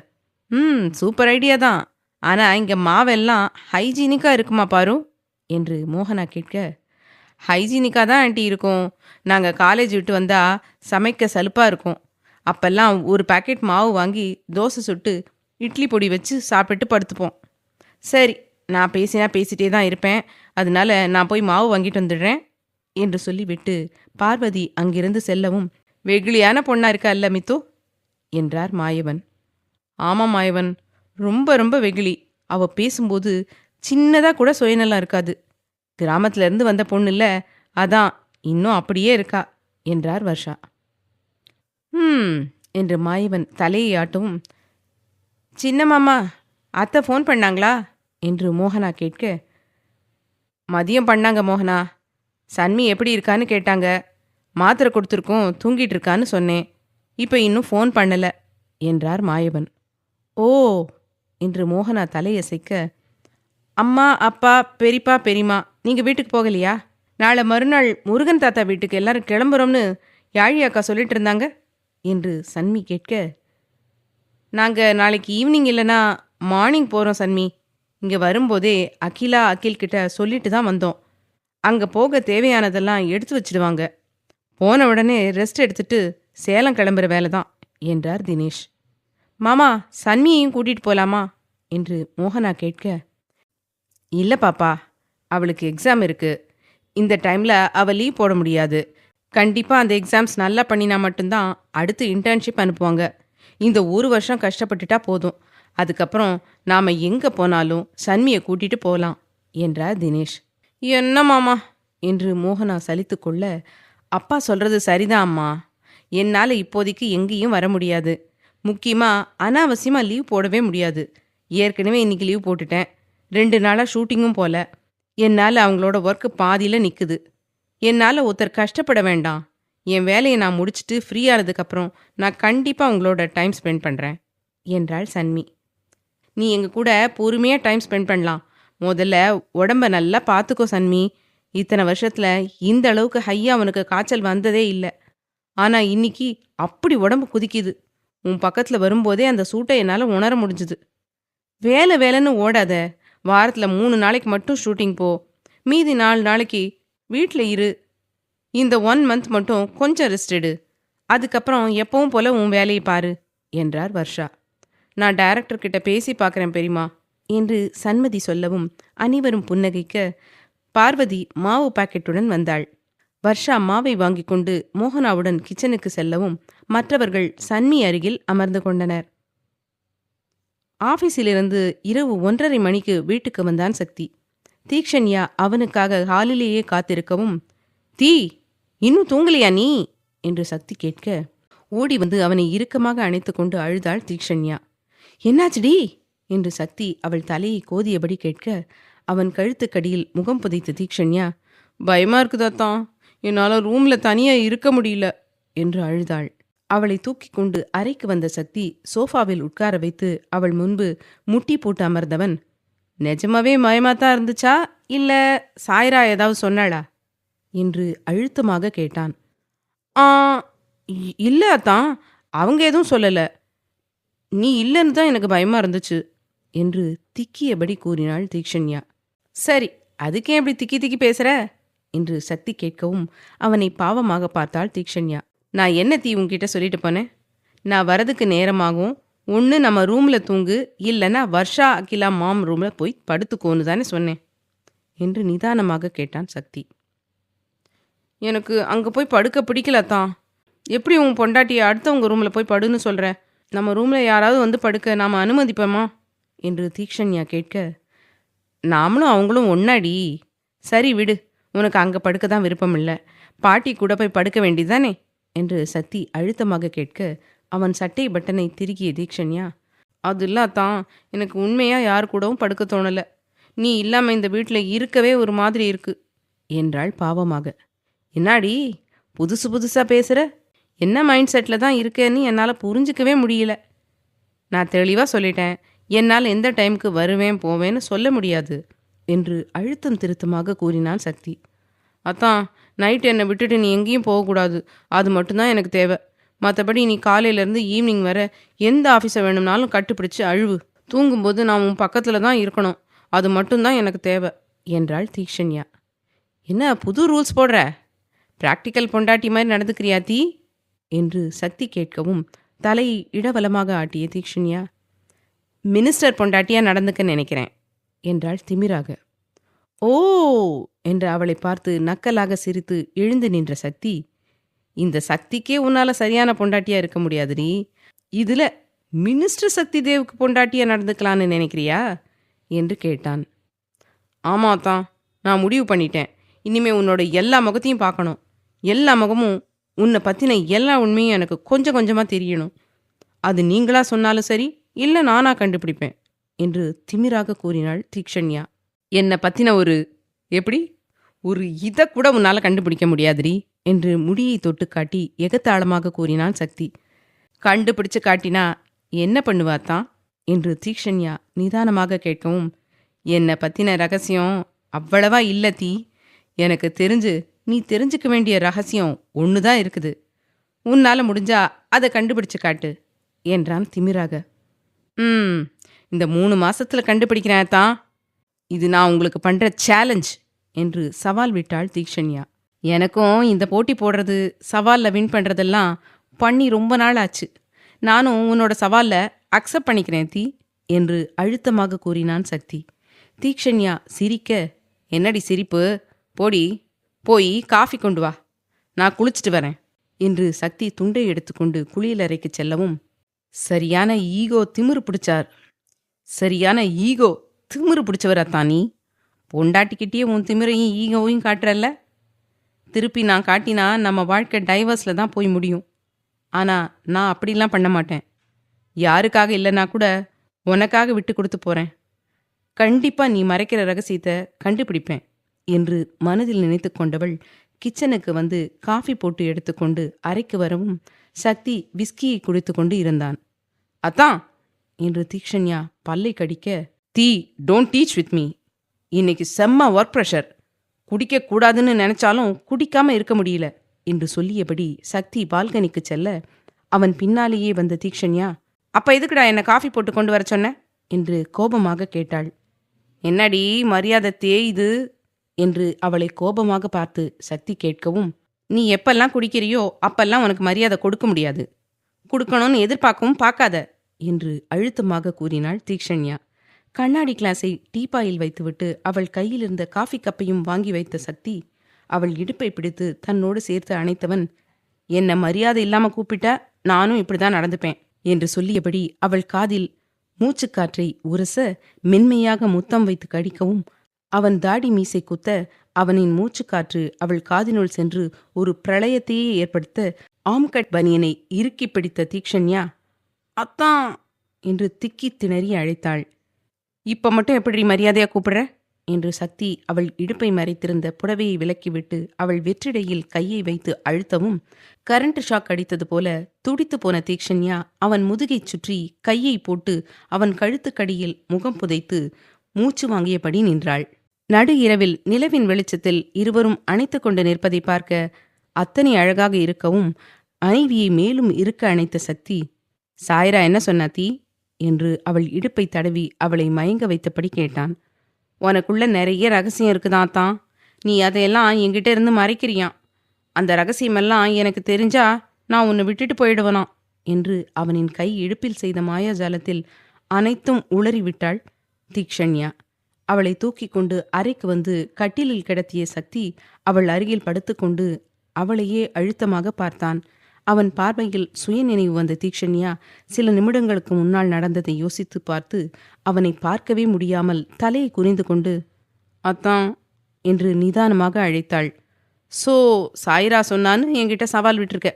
சூப்பர் ஐடியா தான். ஆனால் இங்கே மாவெல்லாம் ஹைஜீனிக்காக இருக்குமா பாரு என்று மோகனா கேட்க, ஹைஜீனிக்காக தான் ஆண்டி இருக்கும். நாங்கள் காலேஜ் விட்டு வந்தால் சமைக்க சலுப்பாக இருக்கும். அப்போல்லாம் ஒரு பாக்கெட் மாவு வாங்கி தோசை சுட்டு இட்லி பொடி வச்சு சாப்பிட்டு படுத்துப்போம். சரி, நான் பேசிட்டே தான் இருப்பேன். அதனால நான் போய் மாவு வாங்கிட்டு வந்துடுறேன் என்று சொல்லிவிட்டு பார்வதி அங்கிருந்து செல்லவும், வெகுளியான பொண்ணா இருக்கா இல்ல மித்து என்றார் மாயவன். ஆமாம் மாயவன், ரொம்ப ரொம்ப வெகுளி. அவ பேசும்போது சின்னதாக கூட சுயநலம் இருக்காது. கிராமத்திலேருந்து வந்த பொண்ணு இல்லை, அதான் இன்னும் அப்படியே இருக்கா என்றார் வர்ஷா. என்று மாயவன் தலையை ஆட்டவும், சின்ன மாமா, அத்தை ஃபோன் பண்ணாங்களா என்று மோகனா கேட்க, மதியம் பண்ணாங்க மோகனா. சன்மி எப்படி இருக்கான்னு கேட்டாங்க. மாத்திரை கொடுத்துருக்கோம், தூங்கிட்டு இருக்கான்னு சொன்னேன். இப்போ இன்னும் ஃபோன் பண்ணலை என்றார் மாயவன். ஓ என்று மோகனா தலையசைக்க, அம்மா, அப்பா, பெரியப்பா, பெரியம்மா, நீங்கள் வீட்டுக்கு போகலையா? நாளை மறுநாள் முருகன் தாத்தா வீட்டுக்கு எல்லாரும் கிளம்புறோம்னு யாழி அக்கா சொல்லிட்டு இருந்தாங்க என்று சன்மி கேட்க, நாங்கள் நாளைக்கு ஈவினிங் இல்லைன்னா மார்னிங் போகிறோம் சன்மி. இங்கே வரும்போதே அகில் கிட்ட சொல்லிட்டு தான் வந்தோம். அங்கே போக தேவையானதெல்லாம் எடுத்து வச்சிடுவாங்க. போன உடனே ரெஸ்ட் எடுத்துட்டு சேலம் கிளம்புற வேலை தான் என்றார் தினேஷ். மாமா, சன்மியையும் கூட்டிட்டு போலாமா என்று மோகனா கேட்க, இல்லை பாப்பா, அவளுக்கு எக்ஸாம் இருக்கு. இந்த டைமில் அவள் லீவ் போட முடியாது. கண்டிப்பாக அந்த எக்ஸாம்ஸ் நல்லா பண்ணினா மட்டும்தான் அடுத்து இன்டர்ன்ஷிப் அனுப்புவாங்க. இந்த ஒரு வருஷம் கஷ்டப்பட்டுட்டா போதும். அதுக்கப்புறம் நாம் எங்கே போனாலும் சன்மியை கூட்டிட்டு போகலாம் என்றார் தினேஷ். என்ன மாமா என்று மோகனா சலித்து கொள்ள, அப்பா சொல்கிறது சரிதான் அம்மா. என்னால் இப்போதைக்கு எங்கேயும் வர முடியாது. முக்கியமாக அனாவசியமாக லீவ் போடவே முடியாது. ஏற்கனவே இன்னைக்கு லீவ் போட்டுட்டேன். 2 நாளாக ஷூட்டிங்கும் போல. என்னால் அவங்களோட ஒர்க்கு பாதியில் நிற்குது. என்னால் ஒருத்தர் கஷ்டப்பட வேண்டாம். என் வேலையை நான் முடிச்சுட்டு ஃப்ரீ ஆனதுக்கப்புறம் நான் கண்டிப்பாக உங்களோட டைம் ஸ்பெண்ட் பண்ணுறேன் என்றாள் சன்மி. நீ எங்கள் கூட பொறுமையாக டைம் ஸ்பெண்ட் பண்ணலாம். முதல்ல உடம்ப நல்லா பார்த்துக்கோ சன்மி. இத்தனை வருஷத்தில் இந்த அளவுக்கு ஹையாக உனக்கு காய்ச்சல் வந்ததே இல்லை. ஆனால் இன்னைக்கு அப்படி உடம்பு குதிக்குது. உன் பக்கத்தில் வரும்போதே அந்த சூட்டை என்னால் உணர முடிஞ்சுது. வேலை வேலைன்னு ஓடாத. வாரத்தில் 3 நாளைக்கு மட்டும் ஷூட்டிங் போ. மீதி 4 நாளைக்கு வீட்டில் இரு. இந்த 1 மந்த் மட்டும் கொஞ்சம் ரெஸ்ட் எடு. அதுக்கப்புறம் எப்பவும் போல உன் வேலையை பாரு என்றார் வர்ஷா. நான் டைரக்டர்கிட்ட பேசி பார்க்குறேன் பெரியமா என்று சன்மதி சொல்லவும் அனைவரும் புன்னகைக்க, பார்வதி மாவு பாக்கெட்டுடன் வந்தாள். வர்ஷா மாவை வாங்கி கொண்டு மோகனாவுடன் கிச்சனுக்கு செல்லவும் மற்றவர்கள் சன்மி அருகில் அமர்ந்து கொண்டனர். ஆபீஸிலிருந்து இரவு 1:30 மணிக்கு வீட்டுக்கு வந்தான் சக்தி. தீக்ஷண்யா அவனுக்காக ஹாலிலேயே காத்திருக்கவும், தீ, இன்னும் தூங்கலையா நீ என்று சக்தி கேட்க, ஓடி வந்து அவனை இறுக்கமாக அணைத்து கொண்டு அழுதாள் தீக்ஷண்யா. என்னாச்சுடி என்று சக்தி அவள் தலையை கோதியபடி கேட்க, அவன் கழுத்துக்கடியில் முகம் புதைத்த தீக்ஷண்யா, பயமா இருக்குதாத்தான், என்னால் ரூம்ல தனியா இருக்க முடியல என்று அழுதாள். அவளை தூக்கி கொண்டு அறைக்கு வந்த சக்தி சோஃபாவில் உட்கார வைத்து அவள் முன்பு முட்டி போட்டு அமர்ந்தவன், நிஜமாவே பயமாத்தான் இருந்துச்சா இல்ல சாய்ரா ஏதாவது சொன்னாளா என்று அழுத்தமாக கேட்டான். இல்ல அத்தான், அவங்க எதுவும் சொல்லல. நீ இல்லைன்னு தான் எனக்கு பயமா இருந்துச்சு என்று திக்கியபடி கூறினாள் தீக்ஷண்யா. சரி, அதுக்கே எப்படி திக்கி திக்கி பேசுற என்று சக்தி கேட்கவும் அவனை பாவமாக பார்த்தாள் தீக்ஷண்யா. நான் என்ன தீ உன்கிட்ட சொல்லிட்டு போனேன்? நான் வரதுக்கு நேரமாகும், ஒன்று நம்ம ரூமில் தூங்கு, இல்லைன்னா வர்ஷா அகிலா மாம் ரூமில் போய் படுத்துக்கோன்னு தானே சொன்னேன் என்று நிதானமாக கேட்டான் சக்தி. எனக்கு அங்கே போய் படுக்க பிடிக்கலத்தான். எப்படி உன் பொண்டாட்டியை அடுத்தவங்க ரூமில் போய் படுன்னு சொல்கிற? நம்ம ரூமில் யாராவது வந்து படுக்க நாம் அனுமதிப்போமா என்று தீக்ஷண்யா கேட்க, நாமளும் அவங்களும் ஒன்னாடி. சரி விடு, உனக்கு அங்கே படுக்க தான் விருப்பம் இல்லை, பாட்டி கூட போய் படுக்க வேண்டியதானே என்று சக்தி அழுத்தமாக கேட்க, அவன் சட்டை பட்டனை திருகிய தீக்ஷண்யா, அது இல்லாதான் எனக்கு உண்மையாக யார் கூடவும் படுக்க தோணலை. நீ இல்லாமல் இந்த வீட்டில் இருக்கவே ஒரு மாதிரி இருக்கு என்றாள் பாவமாக. என்னாடி புதுசு புதுசாக பேசுகிற? என்ன மைண்ட் செட்டில் தான் இருக்கேன்னு என்னால் புரிஞ்சிக்கவே முடியல. நான் தெளிவாக சொல்லிட்டேன், என்னால் எந்த டைமுக்கு வருவேன் போவேன்னு சொல்ல முடியாது என்று அழுத்தம் திருத்தமாக கூறினான் சக்தி. அத்தான், நைட்டு என்னை விட்டுட்டு நீ எங்கேயும் போகக்கூடாது, அது மட்டும்தான் எனக்கு தேவை. மற்றபடி நீ காலையிலேருந்து ஈவினிங் வர எந்த ஆஃபீஸை வேணும்னாலும் கட்டுப்பிடிச்சு அழுவு. தூங்கும்போது நான் உன் பக்கத்தில் தான் இருக்கணும், அது மட்டும்தான் எனக்கு தேவை என்றாள் தீக்ஷண்யா. என்ன புது ரூல்ஸ் போடுற? பிராக்டிக்கல் பொண்டாட்டி மாதிரி நடந்துக்கிறியா தீ என்று சக்தி கேட்கவும் தலையை இடவலமாக ஆட்டிய தீக்ஷண்யா, மினிஸ்டர் பொண்டாட்டியாக நடந்துக்க நினைக்கிறேன் என்றாள் திமிராக. ஓ என்று அவளை பார்த்து நக்கலாக சிரித்து எழுந்து நின்ற சக்தி, இந்த சக்திக்கே உன்னால சரியான பொண்டாட்டியா இருக்க முடியாதுடி, இதுல மினிஸ்டர் சக்தி தேவுக்கு பொண்டாட்டியா நடந்துக்கலான்னு நினைக்கிறியா என்று கேட்டான். ஆமாத்தான், நான் முடிவு பண்ணிட்டேன். இனிமே உன்னோட எல்லா முகத்தையும் பார்க்கணும். எல்லா முகமும் உன்னை பற்றின எல்லா உண்மையும் எனக்கு கொஞ்சம் கொஞ்சமாக தெரியணும். அது நீங்களா சொன்னாலும் சரி, இல்லை நானா கண்டுபிடிப்பேன் என்று திமிராக கூறினாள் தீக்ஷண்யா. என்னை பற்றின எப்படி ஒரு இதை கூட உன்னால் கண்டுபிடிக்க முடியாதுடி என்று முடியை தொட்டு காட்டி எகத்தாளமாக கூறினான் சக்தி. கண்டுபிடிச்சு காட்டினா என்ன பண்ணுவாத்தான் என்று தீக்ஷண்யா நிதானமாக கேட்கவும், என்னை பற்றின ரகசியம் அவ்வளவா இல்லை தீ. எனக்கு தெரிஞ்சு நீ தெரிஞ்சுக்க வேண்டிய ரகசியம் ஒன்று தான் இருக்குது. உன்னால் முடிஞ்சா அதை கண்டுபிடிச்சு காட்டு என்றான் திமிராக. இந்த 3 மாசத்துல கண்டுபிடிக்கிறேன் தான். இது நான் உங்களுக்கு பண்ணுற சேலஞ்ச் என்று சவால் விட்டாள் தீக்ஷண்யா. எனக்கும் இந்த போட்டி போடுறது, சவாலில் வின் பண்ணுறதெல்லாம் பண்ணி ரொம்ப நாள் ஆச்சு. நானும் உன்னோட சவாலை அக்செப்ட் பண்ணிக்கிறேன் தீ என்று அழுத்தமாக கூறினான் சக்தி. தீக்ஷண்யா சிரிக்க, என்னடி சிரிப்பு, போடி போய் காஃபி கொண்டு வா, நான் குளிச்சுட்டு வரேன் என்று சக்தி துண்டை எடுத்துக்கொண்டு குளியலறைக்கு செல்லவும், சரியான ஈகோ திமிரு பிடிச்சவர் அத்தான் நீ. பொண்டாட்டிக்கிட்டே உன் திமிரையும் ஈகோவையும் காட்டுறல்ல. திருப்பி நான் காட்டினா நம்ம வாழ்க்கை டைவர்ஸில் தான் போய் முடியும். ஆனால் நான் அப்படிலாம் பண்ண மாட்டேன். யாருக்காக இல்லைனா கூட உனக்காக விட்டு கொடுத்து போகிறேன். கண்டிப்பாக நீ மறைக்கிற ரகசியத்தை கண்டுபிடிப்பேன் என்று மனதில் நினைத்து கொண்டவள் கிச்சனுக்கு வந்து காஃபி போட்டு எடுத்துக்கொண்டு அறைக்கு வரவும் சக்தி விஸ்கியை குடித்து கொண்டு இருந்தான். அத்தான் என்று தீக்ஷண்யா பல்லை கடிக்க, தீ டோன்ட் டீச் வித் மீ. இன்னைக்கு செம்ம ஒர்க் ப்ரெஷர். குடிக்கக்கூடாதுன்னு நினைச்சாலும் குடிக்காம இருக்க முடியல என்று சொல்லியபடி சக்தி பால்கனிக்கு செல்ல, அவன் பின்னாலேயே வந்த தீக்ஷண்யா, அப்ப எதுக்குடா என்ன காஃபி போட்டு கொண்டு வர சொன்ன என்று கோபமாக கேட்டாள். என்னடி மரியாதை தேயுது என்று அவளை கோபமாக பார்த்து சக்தி கேட்கவும், நீ எப்பெல்லாம் குடிக்கிறியோ அப்பெல்லாம் உனக்கு மரியாதை கொடுக்க முடியாது, கொடுக்கணும்னு எதிர்பார்க்கவும் பார்க்காத என்று அழுத்தமாக கூறினாள் தீக்ஷண்யா. கண்ணாடி கிளாஸை டீப்பாயில் வைத்துவிட்டு அவள் கையில் இருந்த காஃபி கப்பையும் வாங்கி வைத்த சக்தி அவள் இடுப்பை பிடித்து தன்னோடு சேர்த்து அணைத்தவன், என்ன மரியாதை இல்லாம கூப்பிட்ட நானும் இப்படிதான் நடந்துப்பேன் என்று சொல்லியபடி அவள் காதில் மூச்சுக்காற்றை உரச மென்மையாக முத்தம் வைத்து கடிக்கவும், அவன் தாடி மீசை குத்த அவனின் மூச்சுக்காற்று அவள் காதினுள் சென்று ஒரு பிரளயத்தையே ஏற்படுத்த ஆம்கட் பனியனை இறுக்கி பிடித்த தீக்ஷண்யா, அத்தான் என்று திக்கி திணறி அழைத்தாள். இப்ப மட்டும் எப்படி மரியாதையா கூப்பிடுற என்று சக்தி அவள் இடுப்பை மறைத்திருந்த புடவையை விலக்கிவிட்டு அவள் வெற்றிடையில் கையை வைத்து அழுத்தவும், கரண்ட் ஷாக் அடித்தது போல துடித்து போன தீக்ஷண்யா அவன் முதுகைச் சுற்றி கையை போட்டு அவன் கழுத்துக்கடியில் முகம் புதைத்து மூச்சு வாங்கியபடி நின்றாள். நடு இரவில் நிலவின் வெளிச்சத்தில் இருவரும் அணைத்து கொண்டு நிற்பதை பார்க்க அத்தனை அழகாக இருக்கவும் மனைவியை மேலும் இருக்க அணைத்த சக்தி, சாய்ரா என்ன சொன்னா தீ என்று அவள் இடுப்பை தடவி அவளை மயங்க வைத்தபடி கேட்டான். உனக்குள்ள நிறைய ரகசியம் இருக்குதான் தான், நீ அதையெல்லாம் என்கிட்ட இருந்து மறைக்கிறியான். அந்த ரகசியமெல்லாம் எனக்கு தெரிஞ்சா நான் உன்னை விட்டுட்டு போயிடுவனாம் என்று அவனின் கை இடுப்பில் செய்த மாயாஜாலத்தில் அனைத்தும் உளறிவிட்டாள் தீக்ஷண்யா. அவளை தூக்கி கொண்டு அறைக்கு வந்து கட்டிலில் கிடத்திய சக்தி அவள் அருகில் படுத்துக்கொண்டு அவளையே அழுத்தமாக பார்த்தான். அவன் பார்வையில் சுயநினைவு வந்த தீக்ஷண்யா சில நிமிடங்களுக்கு முன்னால் நடந்ததை யோசித்து பார்த்து அவனை பார்க்கவே முடியாமல் தலையை குறிந்து கொண்டு, அத்தான் என்று நிதானமாக அழைத்தாள். ஸோ சாய்ரா சொன்னான்னு என்கிட்ட சவால் விட்டுருக்க,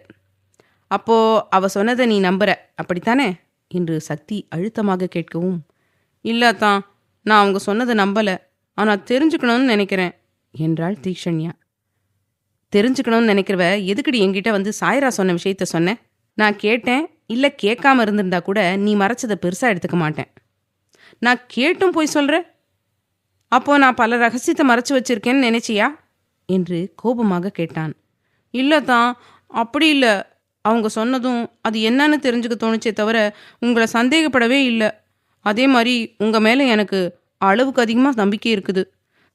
அப்போ அவ சொன்னதை நீ நம்புற அப்படித்தானே என்று சக்தி அழுத்தமாக கேட்கவும், இல்லத்தான், நான் அவங்க சொன்னதை நம்பலை, ஆனால் தெரிஞ்சுக்கணும்னு நினைக்கிறேன் என்றாள் தீக்ஷண்யா. தெரிஞ்சுக்கணும்னு நினைக்கிறவ எதுக்கடி என்கிட்ட வந்து சாய்ரா சொன்ன விஷயத்த சொன்ன? நான் கேட்டேன், இல்லை கேட்காம இருந்திருந்தா கூட நீ மறைச்சதை பெருசாக எடுத்துக்க மாட்டேன். நான் கேட்டும் போய் சொல்கிற, அப்போ நான் பல ரகசியத்தை மறைச்சு வச்சிருக்கேன்னு நினைச்சியா என்று கோபமாக கேட்டான். இல்லைத்தான், அப்படி இல்லை, அவங்க சொன்னதும் அது என்னன்னு தெரிஞ்சுக்க தோணுச்சே தவிர உங்களை சந்தேகப்படவே இல்லை. அதே மாதிரி உங்கள் மேலே எனக்கு அளவுக்கு அதிகமாக நம்பிக்கை இருக்குது.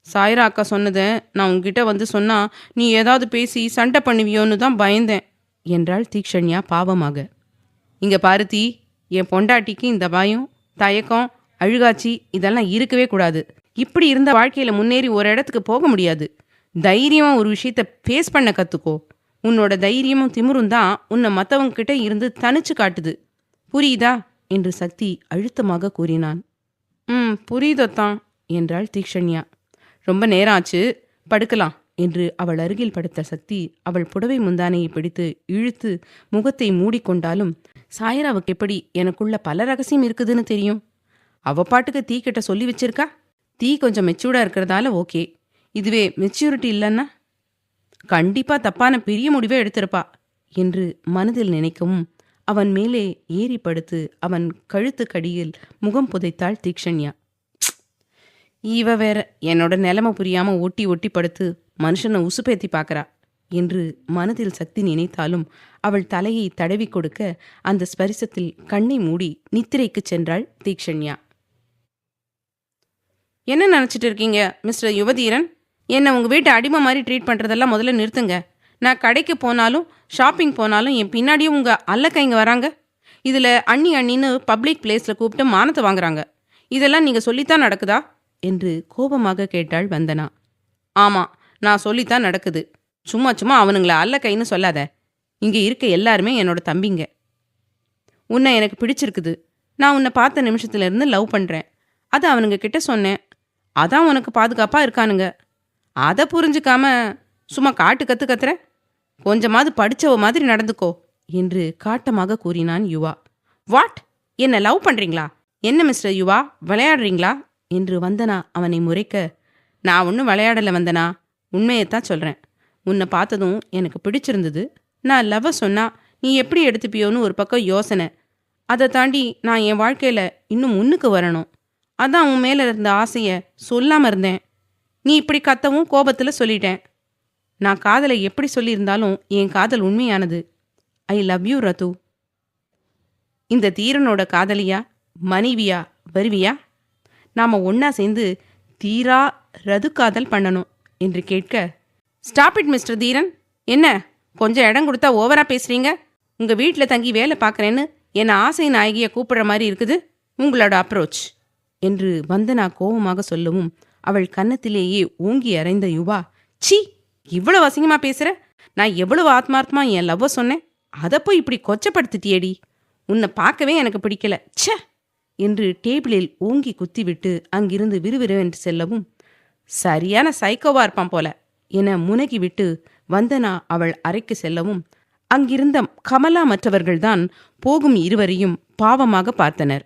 சாய்ரா அக்கா சொன்னதை நான் உங்ககிட்ட வந்து சொன்னா நீ ஏதாவது பேசி சண்டை பண்ணுவியோன்னு தான் பயந்தேன் என்றாள் தீக்ஷண்யா பாவமாக. இங்க பாருத்தி, என் பொண்டாட்டிக்கு இந்த பயம், தயக்கம், அழுகாச்சி இதெல்லாம் இருக்கவே கூடாது. இப்படி இருந்த வாழ்க்கையில முன்னேறி ஒரு இடத்துக்கு போக முடியாது. தைரியமா ஒரு விஷயத்த ஃபேஸ் பண்ண கத்துக்கோ. உன்னோட தைரியமும் திமிரும் தான் உன்னை மற்றவங்க கிட்ட இருந்து தனிச்சு காட்டுது, புரியுதா என்று சக்தி அழுத்தமாக கூறினான். புரியுதத்தான் என்றாள் தீக்ஷண்யா. ரொம்ப நேரம் ஆச்சு, படுக்கலாம் என்று அவள் அருகில் படுத்த சக்தி அவள் புடவை முந்தானையை பிடித்து இழுத்து முகத்தை மூடிக்கொண்டாலும், சாயராவுக்கு எப்படி எனக்குள்ள பல ரகசியம் இருக்குதுன்னு தெரியும். அவ பாட்டுக்கு தீ கிட்ட சொல்லி வச்சிருக்கா. தீ கொஞ்சம் மெச்சூர்டா இருக்கிறதால ஓகே, இதுவே மெச்சூரிட்டி இல்லைன்னா கண்டிப்பா தப்பான பெரிய முடிவே எடுத்திருப்பா என்று மனதில் நினைக்கவும் அவன் மேலே ஏறி படுத்து அவன் கழுத்துக்கடியில் முகம் புதைத்தாள் தீக்ஷண்யா. இவ வேற என்னோட நிலைமை புரியாம ஒட்டி ஒட்டி படுத்து மனுஷனை உசுப்பேத்தி பார்க்கறா என்று மனதில் சக்தி நினைத்தாலும் அவள் தலையை தடவி கொடுக்க அந்த ஸ்பரிசத்தில் கண்ணை மூடி நித்திரைக்கு சென்றாள் தீக்ஷண்யா. என்ன நினச்சிட்டு இருக்கீங்க மிஸ்டர் யுவதீரன்? என்னை உங்கள் வீட்டை அடிமை மாதிரி ட்ரீட் பண்ணுறதெல்லாம் முதல்ல நிறுத்துங்க. நான் கடைக்கு போனாலும் ஷாப்பிங் போனாலும் என் பின்னாடியும் உங்கள் அல்லக்கைங்க வராங்க. இதில் அண்ணி அண்ணின்னு பப்ளிக் பிளேஸில் கூப்பிட்டு மானத்தை வாங்குறாங்க. இதெல்லாம் நீங்கள் சொல்லித்தான் நடக்குதா என்று கோபமாக கேட்டாள் வந்தனா. ஆமாம், நான் சொல்லித்தான் நடக்குது. சும்மா சும்மா அவனுங்களை அல்ல கைன்னு சொல்லாத. இங்கே இருக்க எல்லாருமே என்னோட தம்பிங்க. உன்னை எனக்கு பிடிச்சிருக்குது. நான் உன்னை பார்த்த நிமிஷத்துலேருந்து லவ் பண்ணுறேன். அதை அவனுங்க கிட்ட சொன்னேன். அதான் உனக்கு பாதுகாப்பாக இருக்கானுங்க. அதை புரிஞ்சுக்காம சும்மா காட்டு கத்துற. கொஞ்சமாவது படிச்சவ மாதிரி நடந்துக்கோ என்று காட்டமாக கூறினான் யுவா. வாட்? என்ன லவ் பண்ணுறீங்களா? என்ன மிஸ்டர் யுவா, விளையாடுறீங்களா என்று வந்தனா அவனை முறைக்க, நான் ஒன்றும் விளையாடலை வந்தனா, உண்மையைத்தான் சொல்கிறேன். உன்னை பார்த்ததும் எனக்கு பிடிச்சிருந்தது. நான் லவ்வை சொன்னா நீ எப்படி எடுத்துப்பியோன்னு ஒரு பக்கம் யோசனை. அதை தாண்டி நான் என் வாழ்க்கையில் இன்னும் முன்னுக்கு வரணும். அதான் உன் மேலே இருந்த ஆசையை சொல்லாமல் இருந்தேன். நீ இப்படி கத்தவும் கோபத்தில் சொல்லிட்டேன். நான் காதலை எப்படி சொல்லியிருந்தாலும் என் காதல் உண்மையானது. I love you Rathu. இந்த தீரனோட காதலியா மனைவியா வருவியா? நாம் ஒன்றா சேர்ந்து தீரா ரது காதல் பண்ணணும் என்று கேட்க, ஸ்டாப் இட் மிஸ்டர் தீரன். என்ன கொஞ்சம் இடம் கொடுத்தா ஓவராக பேசுகிறீங்க? உங்கள் வீட்டில் தங்கி வேலை பார்க்குறேன்னு என்னை ஆசை நாயகியை கூப்பிடுற மாதிரி இருக்குது உங்களோட அப்ரோச் என்று வந்தனா கோபமாக சொல்லவும் அவள் கன்னத்திலேயே ஓங்கி அறைந்த யுவா, சி, இவ்வளவு அசிங்கமாக பேசுகிற? நான் எவ்வளவு ஆத்மார்த்தமா என் லவ்வை சொன்னேன். அதை போய் இப்படி கொச்சப்படுத்திட்டியேடி. உன்னை பார்க்கவே எனக்கு பிடிக்கல, ச்சே என்று டேபிளில் ஓங்கி குத்திவிட்டு அங்கிருந்து விறுவிறுவென்று செல்லவும், சரியான சைக்கோவா இருப்பான் போல என முனகிவிட்டு வந்தனா அவள் அறைக்கு செல்லவும், அங்கிருந்த கமலா மற்றவர்கள்தான் போகும் இருவரையும் பாவமாக பார்த்தனர்.